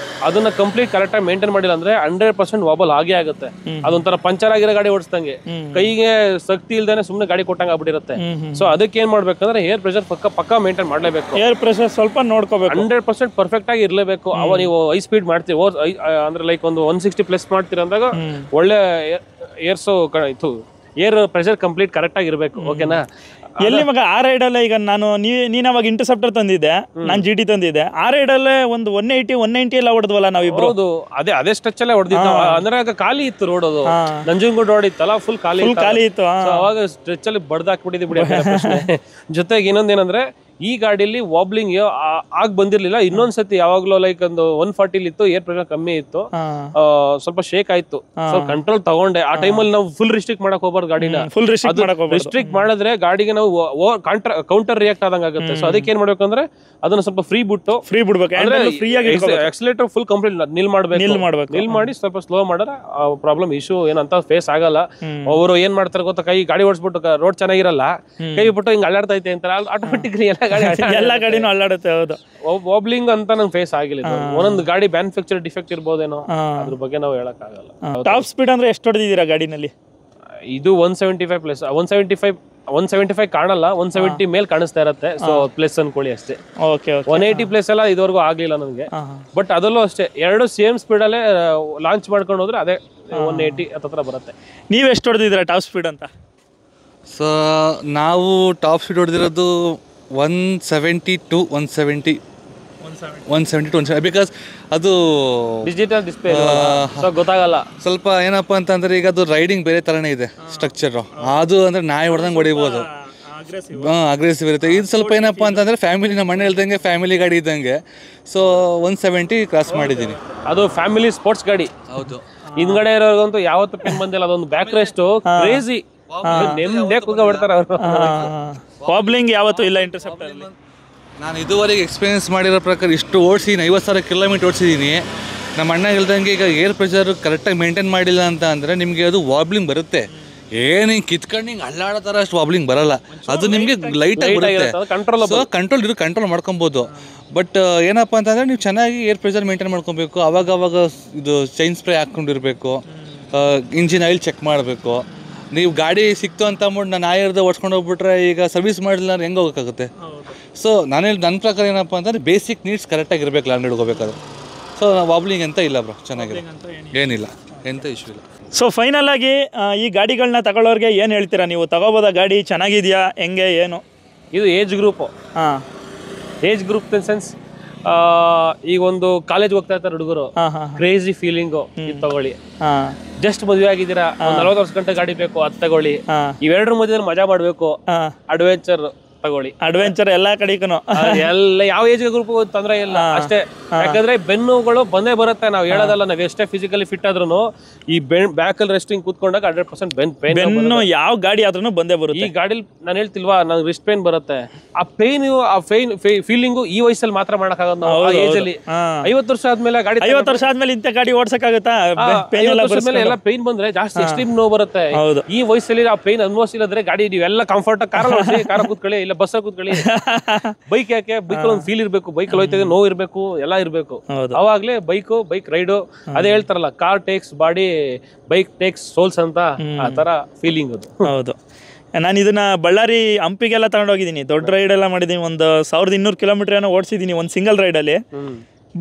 ಅದನ್ನ ಕಂಪ್ಲೀಟ್ ಕರೆಕ್ಟ್ ಆಗಿ ಮೇಂಟೈನ್ ಮಾಡಿಲ್ಲ ಅಂದ್ರೆ 100% ವಾಬಲ್ ಆಗೇ ಆಗುತ್ತೆ. ಅದೊಂಥರ ಪಂಚರ್ ಆಗಿರೋ ಗಾಡಿ ಓಡಿಸ್ದಂಗೆ, ಕೈಗೆ ಶಕ್ತಿ ಇಲ್ದೇನೆ ಸುಮ್ಮನೆ ಗಾಡಿ ಕೊಟ್ಟಂಗೆ ಆಗ್ಬಿಟ್ಟಿರುತ್ತೆ. ಸೊ ಅದಕ್ಕೆ ಏನ್ ಮಾಡ್ಬೇಕಂದ್ರೆ ಏರ್ ಪ್ರೆಷರ್ ಪಕ್ಕ ಮೇಂಟೈನ್ ಮಾಡ್ಲೇಬೇಕು. ಏರ್ ಪ್ರೆಷರ್ ಸ್ವಲ್ಪ ನೋಡ್ಕೋಬೇಕು, 100% ಪರ್ಫೆಕ್ಟ್ ಆಗಿ ಇರ್ಲೇಬೇಕು. ಅವ ನೀವು ಹೈ ಸ್ಪೀಡ್ ಮಾಡ್ತೀವಿ ಅಂದ್ರೆ ಲೈಕ್ ಒಂದು 160+ ಮಾಡ್ತೀರ ಅಂದಾಗ ಒಳ್ಳೆ ಏರ್ ಪ್ರೆಷರ್ ಕಂಪ್ಲೀಟ್ ಕರೆಕ್ಟ್ ಆಗಿ ಇರಬೇಕು. ಓಕೆನಾ? ಎಲ್ಲಿ ಮಗ ಆ ರೈಡಲ್ಲೇ ಈಗ ನೀನ್ ಅವಾಗ ಇಂಟರ್ಸೆಪ್ಟರ್ ತಂದಿದ್ದೆ, ನಾನು GT ತಂದಿದ್ದೆ. ಆ ರೈಡಲ್ಲೇ ಒಂದು 190 ಎಲ್ಲ ಹೊಡೆದ್ವಲ್ಲ ನಾವಿಬ್ರು. ಹೌದು, ಅದೇ ಸ್ಟ್ರೆಚ್ ಅಲ್ಲೇ ಹೊಡೆದಿದ್ದು. ಅಂದ್ರೆ ಆಗ ಖಾಲಿ ಇತ್ತು ರೋಡ್, ಅದು ನಂಜನಗೂಡು ರೋಡ್ ಇತ್ತಲ್ಲ, ಫುಲ್ ಖಾಲಿ ಇತ್ತು. ಅವಾಗ ಸ್ಟ್ರೆಚ್ ಅಲ್ಲಿ ಬಡ್ದಾಕ್ಬಿಟ್ಟಿದ್ವಿ ಬಿಡಿ. ಜೊತೆಗೆ ಇನ್ನೊಂದೇನಂದ್ರೆ, ಈ ಗಾಡಿಯಲ್ಲಿ ವಾಬ್ಲಿಂಗ್ ಆಗ್ ಬಂದಿರ್ಲಿಲ್ಲ. ಇನ್ನೊಂದ್ಸತಿ ಯಾವಾಗ್ಲೂ ಲೈಕ್ ಒಂದು 140 ಇತ್ತು, ಏರ್ ಪ್ರೆಷರ್ ಕಮ್ಮಿ ಇತ್ತು, ಸ್ವಲ್ಪ ಶೇಕ್ ಆಯ್ತು. ಸ್ವಲ್ಪ ಕಂಟ್ರೋಲ್ ತಗೊಂಡೆ. ಆ ಟೈಮಲ್ಲಿ ನಾವು ಫುಲ್ ರಿಸ್ಟ್ರಿಕ್ಟ್ ಮಾಡಕ್ ಹೋಗ್ಬಾರ್ದು ಗಾಡಿನ. ರಿಸ್ಟ್ರಿಕ್ಟ್ ಮಾಡಿದ್ರೆ ಗಾಡಿಗೆ ನಾವು ಕೌಂಟರ್ ರಿಯಾಕ್ಟ್ ಆದಂಗ ಆಗುತ್ತೆ. ಸೊ ಅದಕ್ಕೆ ಏನ್ ಮಾಡ್ಬೇಕಂದ್ರೆ ಅದನ್ನ ಸ್ವಲ್ಪ ಫ್ರೀ ಬಿಡ್ಬೇಕು. ಆಕ್ಸಿಲೇಟರ್ ಫುಲ್ ಕಂಪ್ಲೀಟ್ ನಿಲ್ ಮಾಡಿ ಸ್ವಲ್ಪ ಸ್ಲೋ ಮಾಡಿದ್ರೆ ಪ್ರಾಬ್ಲಮ್ ಇಶ್ಯೂ ಏನಂತ ಫೇಸ್ ಆಗಲ್ಲ. ಅವರು ಏನ್ ಮಾಡ್ತಾರೆ ಗೊತ್ತಾ, ಗಾಡಿ ಓಡಿಸ್ಬಿಟ್ಟು ರೋಡ್ ಚೆನ್ನಾಗಿರಲ್ಲ, ಕೈ ಬಿಟ್ಟು ಹಿಂಗ್ ಅಲ್ಲಾಡ್ತೈತೆ ಅಂತ ಆಟೋಮೆಟಿಕ್ಲಿ ಎಲ್ಲ ಗಾಡಿ ಎಲ್ಲ ಗಾಡಿನೂ ಅಲ್ಲಾಡುತ್ತೆ. ಹೌದು, ವಾಬ್ಲಿಂಗ್ ಅಂತ ನಂಗೆ ಫೇಸ್ ಆಗಿಲ್ಲ. ಒಂದೊಂದು ಗಾಡಿ ಮ್ಯಾನುಫ್ಯಾಕ್ಚರ್ ಡಿಫೆಕ್ಟ್ ಇರ್ಬೋದೇನೋ, ಅದ್ರ ಬಗ್ಗೆ ನಾವು ಹೇಳಕ್ ಆಗಲ್ಲ. ಟಾಪ್ ಸ್ಪೀಡ್ ಅಂದ್ರೆ ಎಷ್ಟು ಹೊಡೆದಿದ್ದೀರಾ ಗಾಡಿನಲ್ಲಿ? ಇದು 175 ಪ್ಲಸ್. 175 ಕಾಣಲ್ಲ, 170 ಮೇಲೆ ಕಾಣಿಸ್ತಾ ಇರುತ್ತೆ. ಸೊ ಪ್ಲಸ್ ಅನ್ಕೊಳ್ಳಿ ಅಷ್ಟೇ. ಓಕೆ, 180 ಪ್ಲಸ್ ಎಲ್ಲ ಇದುವರೆಗೂ ಆಗ್ಲಿಲ್ಲ ನನಗೆ. ಬಟ್ ಅದರಲ್ಲೂ ಅಷ್ಟೇ, ಎರಡು ಸೇಮ್ ಸ್ಪೀಡಲ್ಲೇ ಲಾಂಚ್ ಮಾಡ್ಕೊಂಡು ಹೋದ್ರೆ ಅದೇ 180 ಹತ್ರ ಬರುತ್ತೆ. ನೀವು ಎಷ್ಟು ಹೊಡೆದಿದ್ದೀರಾ ಟಾಪ್ ಸ್ಪೀಡ್ ಅಂತ? ಸೊ ನಾವು ಟಾಪ್ ಸ್ಪೀಡ್ ಹೊಡೆದಿರೋದು 170 to 170 ಬಿಕಾಸ್ ಅದು ಡಿಜಿಟಲ್ ಡಿಸ್ಪ್ಲೇ ಗೊತ್ತಾಗಲ್ಲ. ಸ್ವಲ್ಪ ಏನಪ್ಪ ಅಂತಂದ್ರೆ ಈಗ ಅದು ರೈಡಿಂಗ್ ಬೇರೆ ಥರನೇ ಇದೆ ಸ್ಟ್ರಕ್ಚರು. ಅದು ಅಂದರೆ ನಾಯಿ ಹೊಡೆದಂಗೆ ಹೊಡಿಬೋದು, ಅಗ್ರೆಸಿವ್ ಇರುತ್ತೆ. ಇದು ಸ್ವಲ್ಪ ಏನಪ್ಪ ಅಂತಂದರೆ ಫ್ಯಾಮಿಲಿ, ನಮ್ಮ ಮನೆ ಹೇಳ್ದಂಗೆ ಫ್ಯಾಮಿಲಿ ಗಾಡಿ ಇದ್ದಂಗೆ. ಸೊ 170 ಕ್ರಾಸ್ ಮಾಡಿದ್ದೀನಿ. ಅದು ಫ್ಯಾಮಿಲಿ ಸ್ಪೋರ್ಟ್ಸ್ ಗಾಡಿ. ಹೌದು, ಹಿಂದ್ಗಡೆ ಇರೋರ್ಗಂತೂ ಯಾವತ್ತು ಪಿನ್ ಬಂದಿಲ್ಲ. ಅದೊಂದು ಬ್ಯಾಕ್ ರೆಸ್ಟ್ ಕ್ರೇಜಿ ಬಿಡ್ತಾರೆ ಅವರು. ವಾಬ್ಲಿಂಗ್ ಯಾವತ್ತೂ ಇಲ್ಲ ಇಂಟರ್ಸೆಪ್ಟರ್. ನಾನು ಇದುವರೆಗೆ ಎಕ್ಸ್ಪೀರಿಯನ್ಸ್ ಮಾಡಿರೋ ಪ್ರಕಾರ ಇಷ್ಟು ಓಡಿಸಿದ್ದೀನಿ, 50,000 ಕಿಲೋಮೀಟರ್ ಓಡಿಸಿದ್ದೀನಿ. ನಮ್ಮ ಅಣ್ಣ ಹೇಳ್ದಂಗೆ ಈಗ ಏರ್ ಪ್ರೆಷರ್ ಕರೆಕ್ಟಾಗಿ ಮೇಂಟೈನ್ ಮಾಡಿಲ್ಲ ಅಂತ ಅಂದರೆ ನಿಮಗೆ ಅದು ವಾಬ್ಲಿಂಗ್ ಬರುತ್ತೆ. ಏನು ಹಿಂಗೆ ಕಿತ್ಕೊಂಡು ಹಿಂಗೆ ಅಲ್ಲಾಡೋ ಥರ ಅಷ್ಟು ವಾಬ್ಲಿಂಗ್ ಬರಲ್ಲ. ಅದು ನಿಮಗೆ ಲೈಟಾಗಿ ಬರುತ್ತೆ. ಸೊ ಕಂಟ್ರೋಲ್ ಮಾಡ್ಕೊಬೋದು. ಬಟ್ ಏನಪ್ಪ ಅಂತಂದರೆ ನೀವು ಚೆನ್ನಾಗಿ ಏರ್ ಪ್ರೆಷರ್ ಮೇಂಟೈನ್ ಮಾಡ್ಕೊಬೇಕು. ಅವಾಗ ಇದು ಚೈನ್ ಸ್ಪ್ರೇ ಹಾಕ್ಕೊಂಡಿರ್ಬೇಕು, ಇಂಜಿನ್ ಆಯಿಲ್ ಚೆಕ್ ಮಾಡಬೇಕು. ನೀವು ಗಾಡಿ ಸಿಕ್ತು ಅಂತ ಅಂದ್ಬಿಟ್ಟು ನಾನು ಆಯರ್ದ ಓಡಿಸ್ಕೊಂಡು ಹೋಗ್ಬಿಟ್ರೆ ಈಗ ಸರ್ವಿಸ್ ಮಾಡಿಲ್ಲ ಅಂದ್ರೆ ಹೆಂಗೆ ಹೋಗೋಕ್ಕಾಗುತ್ತೆ? ಸೊ ನನ್ನ ಪ್ರಕಾರ ಏನಪ್ಪ ಅಂತಂದರೆ ಬೇಸಿಕ್ ನೀಡ್ಸ್ ಕರೆಕ್ಟಾಗಿ ಇರಬೇಕು ಲಾಂಗ್ ರೈಡ್ ಹೋಗ್ಬೇಕಾದ್ರೆ. ಸೊ ವಾಬ್ಲಿಂಗ್ ಅಂತ ಇಲ್ಲ ಬ್ರೋ, ಚೆನ್ನಾಗಿದೆ, ಏನಿಲ್ಲ, ಎಂಥ ಇಶ್ಯೂ ಇಲ್ಲ. ಸೊ ಫೈನಲ್ ಆಗಿ ಈ ಗಾಡಿಗಳನ್ನ ತಗೊಳ್ಳೋರಿಗೆ ಏನು ಹೇಳ್ತೀರಾ ನೀವು? ತಗೋಬೋದಾ ಗಾಡಿ? ಚೆನ್ನಾಗಿದೆಯಾ? ಹೆಂಗೆ ಏನು? ಇದು age group. Age group in sense ಈಗ ಒಂದು ಕಾಲೇಜ್ ಹೋಗ್ತಾ ಇರ್ತಾರೆ ಹುಡುಗರು, ಕ್ರೇಜಿ ಫೀಲಿಂಗು, ಇದು ತಗೊಳ್ಳಿ. ಜಸ್ಟ್ ಮದುವೆ ಆಗಿದ್ದೀರಾ, 40 ವರ್ಷ ಗಂಟೆ ಗಾಡಿ ಬೇಕು, ಅದು ತಗೊಳ್ಳಿ. ಇವೆರಡರ ಮಧ್ಯದಲ್ಲಿ ಮಜಾ ಮಾಡಬೇಕು, ಅಡ್ವೆಂಚರ್ ತಗೊಳ್ಳಿ. ಅಡ್ವೆಂಚರ್ ಎಲ್ಲಾ ಕಡೆಗೂ ಎಲ್ಲ ಯಾವ ಏಜ್ ಗ್ರೂಪ್ ತೊಂದರೆ ಇಲ್ಲ ಅಷ್ಟೇ. ಯಾಕಂದ್ರೆ ಬೆನ್ನುಗಳು ಬಂದೇ ಬರುತ್ತೆ. ನಾವು ಹೇಳೋದಲ್ಲ, ನಾವ್ ಎಷ್ಟೇ ಫಿಸಿಕಲಿ ಫಿಟ್ ಆದ್ರೂ ಈ ಬ್ಯಾಕ್ ಅಲ್ಲಿ ರೆಸ್ಟಿಂಗ್ ಕೂತ್ಕೊಂಡಾಗ 100% ಬೆನ್ನು ಯಾವ ಗಾಡಿ ಆದ್ರೂ ಬಂದೇ ಬರುತ್ತೆ. ಈ ಗಾಡಿಲಿ ನಾನು ಹೇಳ್ತಿಲ್ವಾ, ನಂಗೆ ರಿಸ್ಟ್ ಪೇನ್ ಬರುತ್ತೆ. ಆ ಫೀಲಿಂಗು ಈ ವಯಸ್ಸಲ್ಲಿ ಮಾತ್ರ ಮಾಡಕ್ಕಾಗಲ್ಲ. ನಾವು ಆ ಏಜ್ ಅಲ್ಲಿ 50 ವರ್ಷ ಆದ್ಮೇಲೆ ಗಾಡಿ 50 ವರ್ಷ ಆದ್ಮೇಲೆ ಇಂಥ ಗಾಡಿ ಓಡ್ಸಕ್ಕಾಗತ್ತಾ? ಎಲ್ಲ ಪೇನ್ ಬಂದ್ರೆ ಜಾಸ್ತಿ ಎಕ್ಸ್ಟ್ರೀಮ್ ನೋವು ಬರುತ್ತೆ. ಈ ವಯಸ್ಸಲ್ಲಿ ಆ ಪೇನ್ ಅನುಭವಿಸಿದ್ರೆ ಗಾಡಿ ನೀವೆಲ್ಲ ಕಂಫರ್ಟ್ ಕಾರ ಕೂತ್ಕೊಳ್ಳಿ, ಇಲ್ಲ ಬಸ್ ಕೂತ್ಕೊಳ್ಳಿ. ಬೈಕ್ ಯಾಕೆ? ಬೈಕಲ್ಲಿ ಒಂದು ಫೀಲ್ ಇರ್ಬೇಕು, ಬೈಕಲ್ಲಿ ಹೋಯ್ತದೆ ನೋವು ಇರ್ಬೇಕು, ಎಲ್ಲ ಇರ್ಬೇಕು. ಅವಾಗ್ಲೇ ಬೈಕ್ ರೈಡು. ಅದೇ ಹೇಳ್ತಾರಲ್ಲ, car takes body, bike takes souls ಅಂತ. ಆ ತರ ಫೀಲಿಂಗ್ ಅದು. ಹೌದು, ನಾನು ಇದನ್ನ ಬಳ್ಳಾರಿ ಹಂಪಿಗೆಲ್ಲ ತಗೊಂಡೋಗಿದ್ದೀನಿ, ದೊಡ್ಡ ರೈಡ್ ಎಲ್ಲ ಮಾಡಿದ್ದೀನಿ. ಒಂದು 1200 ಕಿಲೋಮೀಟರ್ ಏನೋ ಓಡಿಸಿದ್ದೀನಿ ಒಂದು ಸಿಂಗಲ್ ರೈಡಲ್ಲಿ.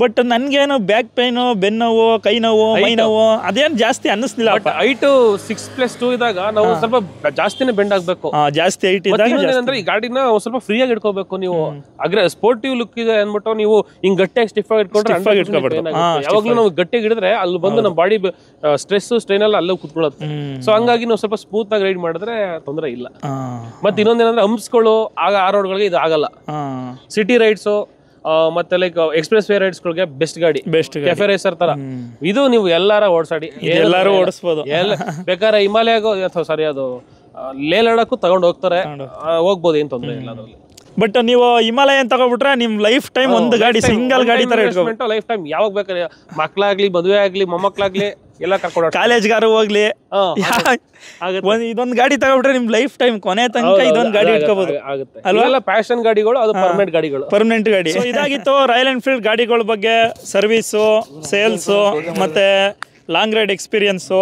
ಬಟ್ ನನ್ಗೇನು ಬ್ಯಾಕ್ ಪೈನು, ಬೆನ್ನೋವು, ಕೈ ನೋವು, ಮೈ ನೋವು ಅದೇನು ಜಾಸ್ತಿ ಅನ್ನಿಸ್ಲಿಲ್ಲ. ಹೈಟು 6+2 ಇದ್ದಾಗ ನಾವು ಸ್ವಲ್ಪ ಜಾಸ್ತಿನೇ ಬೆಂಡ್ ಆಗ್ಬೇಕು. ಜಾಸ್ತಿ ಹೈಟ್ ಇದ್ದಾಗ ಈ ಗಾಡಿನ ಸ್ವಲ್ಪ ಫ್ರೀ ಆಗಿ ಇಟ್ಕೋಬೇಕು. ನೀವು ಸ್ಪೋರ್ಟಿವ್ ಲುಕ್ ಇದೆ ಅಂದ್ಬಿಟ್ಟು ನೀವು ಹಿಂಗ್ ಗಟ್ಟಿಯಾಗಿ ಸ್ಟಿಫ್ ಆಗಿ ಇಟ್ಕೊಂಡ್ರೆ ಯಾವಾಗ್ಲೂ ನಾವು ಗಟ್ಟಿಯಾಗಿ ಹಿಡಿದ್ರೆ ಅಲ್ಲಿ ಬಂದು ನಮ್ಮ ಬಾಡಿ ಸ್ಟ್ರೆಸ್ ಸ್ಟ್ರೈನ್ ಎಲ್ಲ ಅಲ್ಲೂ ಕುತ್ಕೊಳ್ಳುತ್ತೆ. ಸೊ ಹಂಗಾಗಿ ನಾವು ಸ್ವಲ್ಪ ಸ್ಮೂತ್ ಆಗಿ ರೈಡ್ ಮಾಡಿದ್ರೆ ತೊಂದರೆ ಇಲ್ಲ. ಮತ್ತೆ ಇನ್ನೊಂದೇನಂದ್ರೆ ಹಂಪ್ಸ್ಗಳು ಆಗ ಆ ರೋಡ್ಗಳಿಗೆ ಇದು ಆಗಲ್ಲ. ಸಿಟಿ ರೈಡ್ಸು ಮತ್ತೆ ಲೈಕ್ ಎಕ್ಸ್ಪ್ರೆಸ್ ವೇ ರೈಡ್ಸ್ಗಳಿಗೆ ಬೆಸ್ಟ್ ಗಾಡಿ, ಕೆಫೆ ರೇಸರ್ ತರ. ಇದು ನೀವು ಎಲ್ಲಾರ ಓಡಿಸಾಡಿ, ಎಲ್ಲಾರು ಓಡಿಸ್ಬೋದು. ಬೇಕಾದ್ರೆ ಹಿಮಾಲಯಗೂ ಸಾರಿ ಅದು ಲೇ ಲಡಾಖು ತಗೊಂಡು ಹೋಗ್ತಾರೆ, ಹೋಗ್ಬೋದು, ಏನ್ ತೊಂದರೆ ಇಲ್ಲ ಅದರಲ್ಲಿ. ಬಟ್ ನೀವು ಹಿಮಾಲಯನ್ ತಗೋಬಿಟ್ರೆ ನಿಮ್ ಲೈಫ್ ಟೈಮ್ ಒಂದು ಗಾಡಿ, ಸಿಂಗಲ್ ಗಾಡಿ ತರ ಇಟ್ಕೋಬೇಕು. ಲೈಫ್ ಟೈಮ್ ಯಾವಾಗ ಬೇಕಾದ್ರೆ, ಮಕ್ಳಾಗ್ಲಿ, ಮದುವೆ ಆಗ್ಲಿ, ಮೊಮ್ಮಕ್ಳಾಗ್ಲಿ ಎಲ್ಲ ಕರ್ಕೊಂಡು, ಕಾಲೇಜ್ಗಾರು ಹೋಗ್ಲಿ, ಇದೊಂದು ಗಾಡಿ ತಗೋಬಿಟ್ರೆ ನಿಮ್ ಲೈಫ್ ಟೈಮ್ ಕೊನೆ ತನಕ ಇದೊಂದು ಗಾಡಿ ಇಟ್ಕೋಬಹುದು ಅಲ್ವಾ. ಪ್ಯಾಷನ್ ಗಾಡಿಗಳು, ಅದು ಪರ್ಮನೆಂಟ್ ಗಾಡಿಗಳು, ಪರ್ಮನೆಂಟ್ ಗಾಡಿ. ಇದಾಗಿತ್ತು ರಾಯಲ್ ಎನ್ಫೀಲ್ಡ್ ಗಾಡಿಗಳ ಬಗ್ಗೆ ಸರ್ವಿಸು, ಸೇಲ್ಸು, ಮತ್ತೆ ಲಾಂಗ್ ರೈಡ್ ಎಕ್ಸ್ಪೀರಿಯನ್ಸು,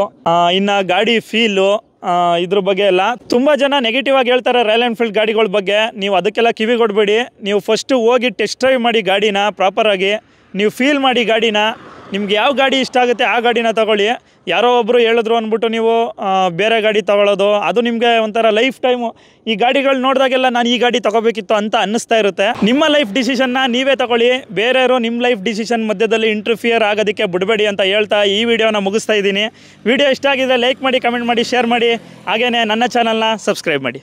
ಇನ್ನ ಗಾಡಿ ಫೀಲು, ಇದ್ರ ಬಗ್ಗೆ ಎಲ್ಲ. ತುಂಬ ಜನ ನೆಗೆಟಿವ್ ಆಗಿ ಹೇಳ್ತಾರೆ ರಾಯಲ್ ಎನ್ಫೀಲ್ಡ್ ಗಾಡಿಗಳ ಬಗ್ಗೆ. ನೀವು ಅದಕ್ಕೆಲ್ಲ ಕಿವಿ ಕೊಡಬೇಡಿ. ನೀವು ಫಸ್ಟು ಹೋಗಿ ಟೆಸ್ಟ್ ಡ್ರೈವ್ ಮಾಡಿ ಗಾಡಿನ ಪ್ರಾಪರಾಗಿ, ನೀವು ಫೀಲ್ ಮಾಡಿ ಗಾಡಿನ. ನಿಮ್ಗೆ ಯಾವ ಗಾಡಿ ಇಷ್ಟ ಆಗುತ್ತೆ ಆ ಗಾಡಿನ ತಗೊಳ್ಳಿ. ಯಾರೋ ಒಬ್ಬರು ಹೇಳಿದ್ರು ಅಂದ್ಬಿಟ್ಟು ನೀವು ಬೇರೆ ಗಾಡಿ ತಗೊಳ್ಳೋದು, ಅದು ನಿಮಗೆ ಒಂಥರ ಲೈಫ್ ಟೈಮು ಈ ಗಾಡಿಗಳು ನೋಡಿದಾಗೆಲ್ಲ ನಾನು ಈ ಗಾಡಿ ತಗೋಬೇಕಿತ್ತು ಅಂತ ಅನ್ನಿಸ್ತಾ ಇರುತ್ತೆ. ನಿಮ್ಮ ಲೈಫ್ ಡಿಸಿಷನ್ನ ನೀವೇ ತಗೊಳ್ಳಿ. ಬೇರೆಯವರು ನಿಮ್ಮ ಲೈಫ್ ಡಿಸಿಷನ್ ಮಧ್ಯದಲ್ಲಿ ಇಂಟರ್ಫಿಯರ್ ಆಗೋದಕ್ಕೆ ಬಿಡಬೇಡಿ ಅಂತ ಹೇಳ್ತಾ ಈ ವಿಡಿಯೋನ ಮುಗಿಸ್ತಾ ಇದ್ದೀನಿ. ವಿಡಿಯೋ ಇಷ್ಟ ಆಗಿದ್ರೆ ಲೈಕ್ ಮಾಡಿ, ಕಮೆಂಟ್ ಮಾಡಿ, ಶೇರ್ ಮಾಡಿ. ಹಾಗೆಯೇ ನನ್ನ ಚಾನಲ್ನ ಸಬ್ಸ್ಕ್ರೈಬ್ ಮಾಡಿ.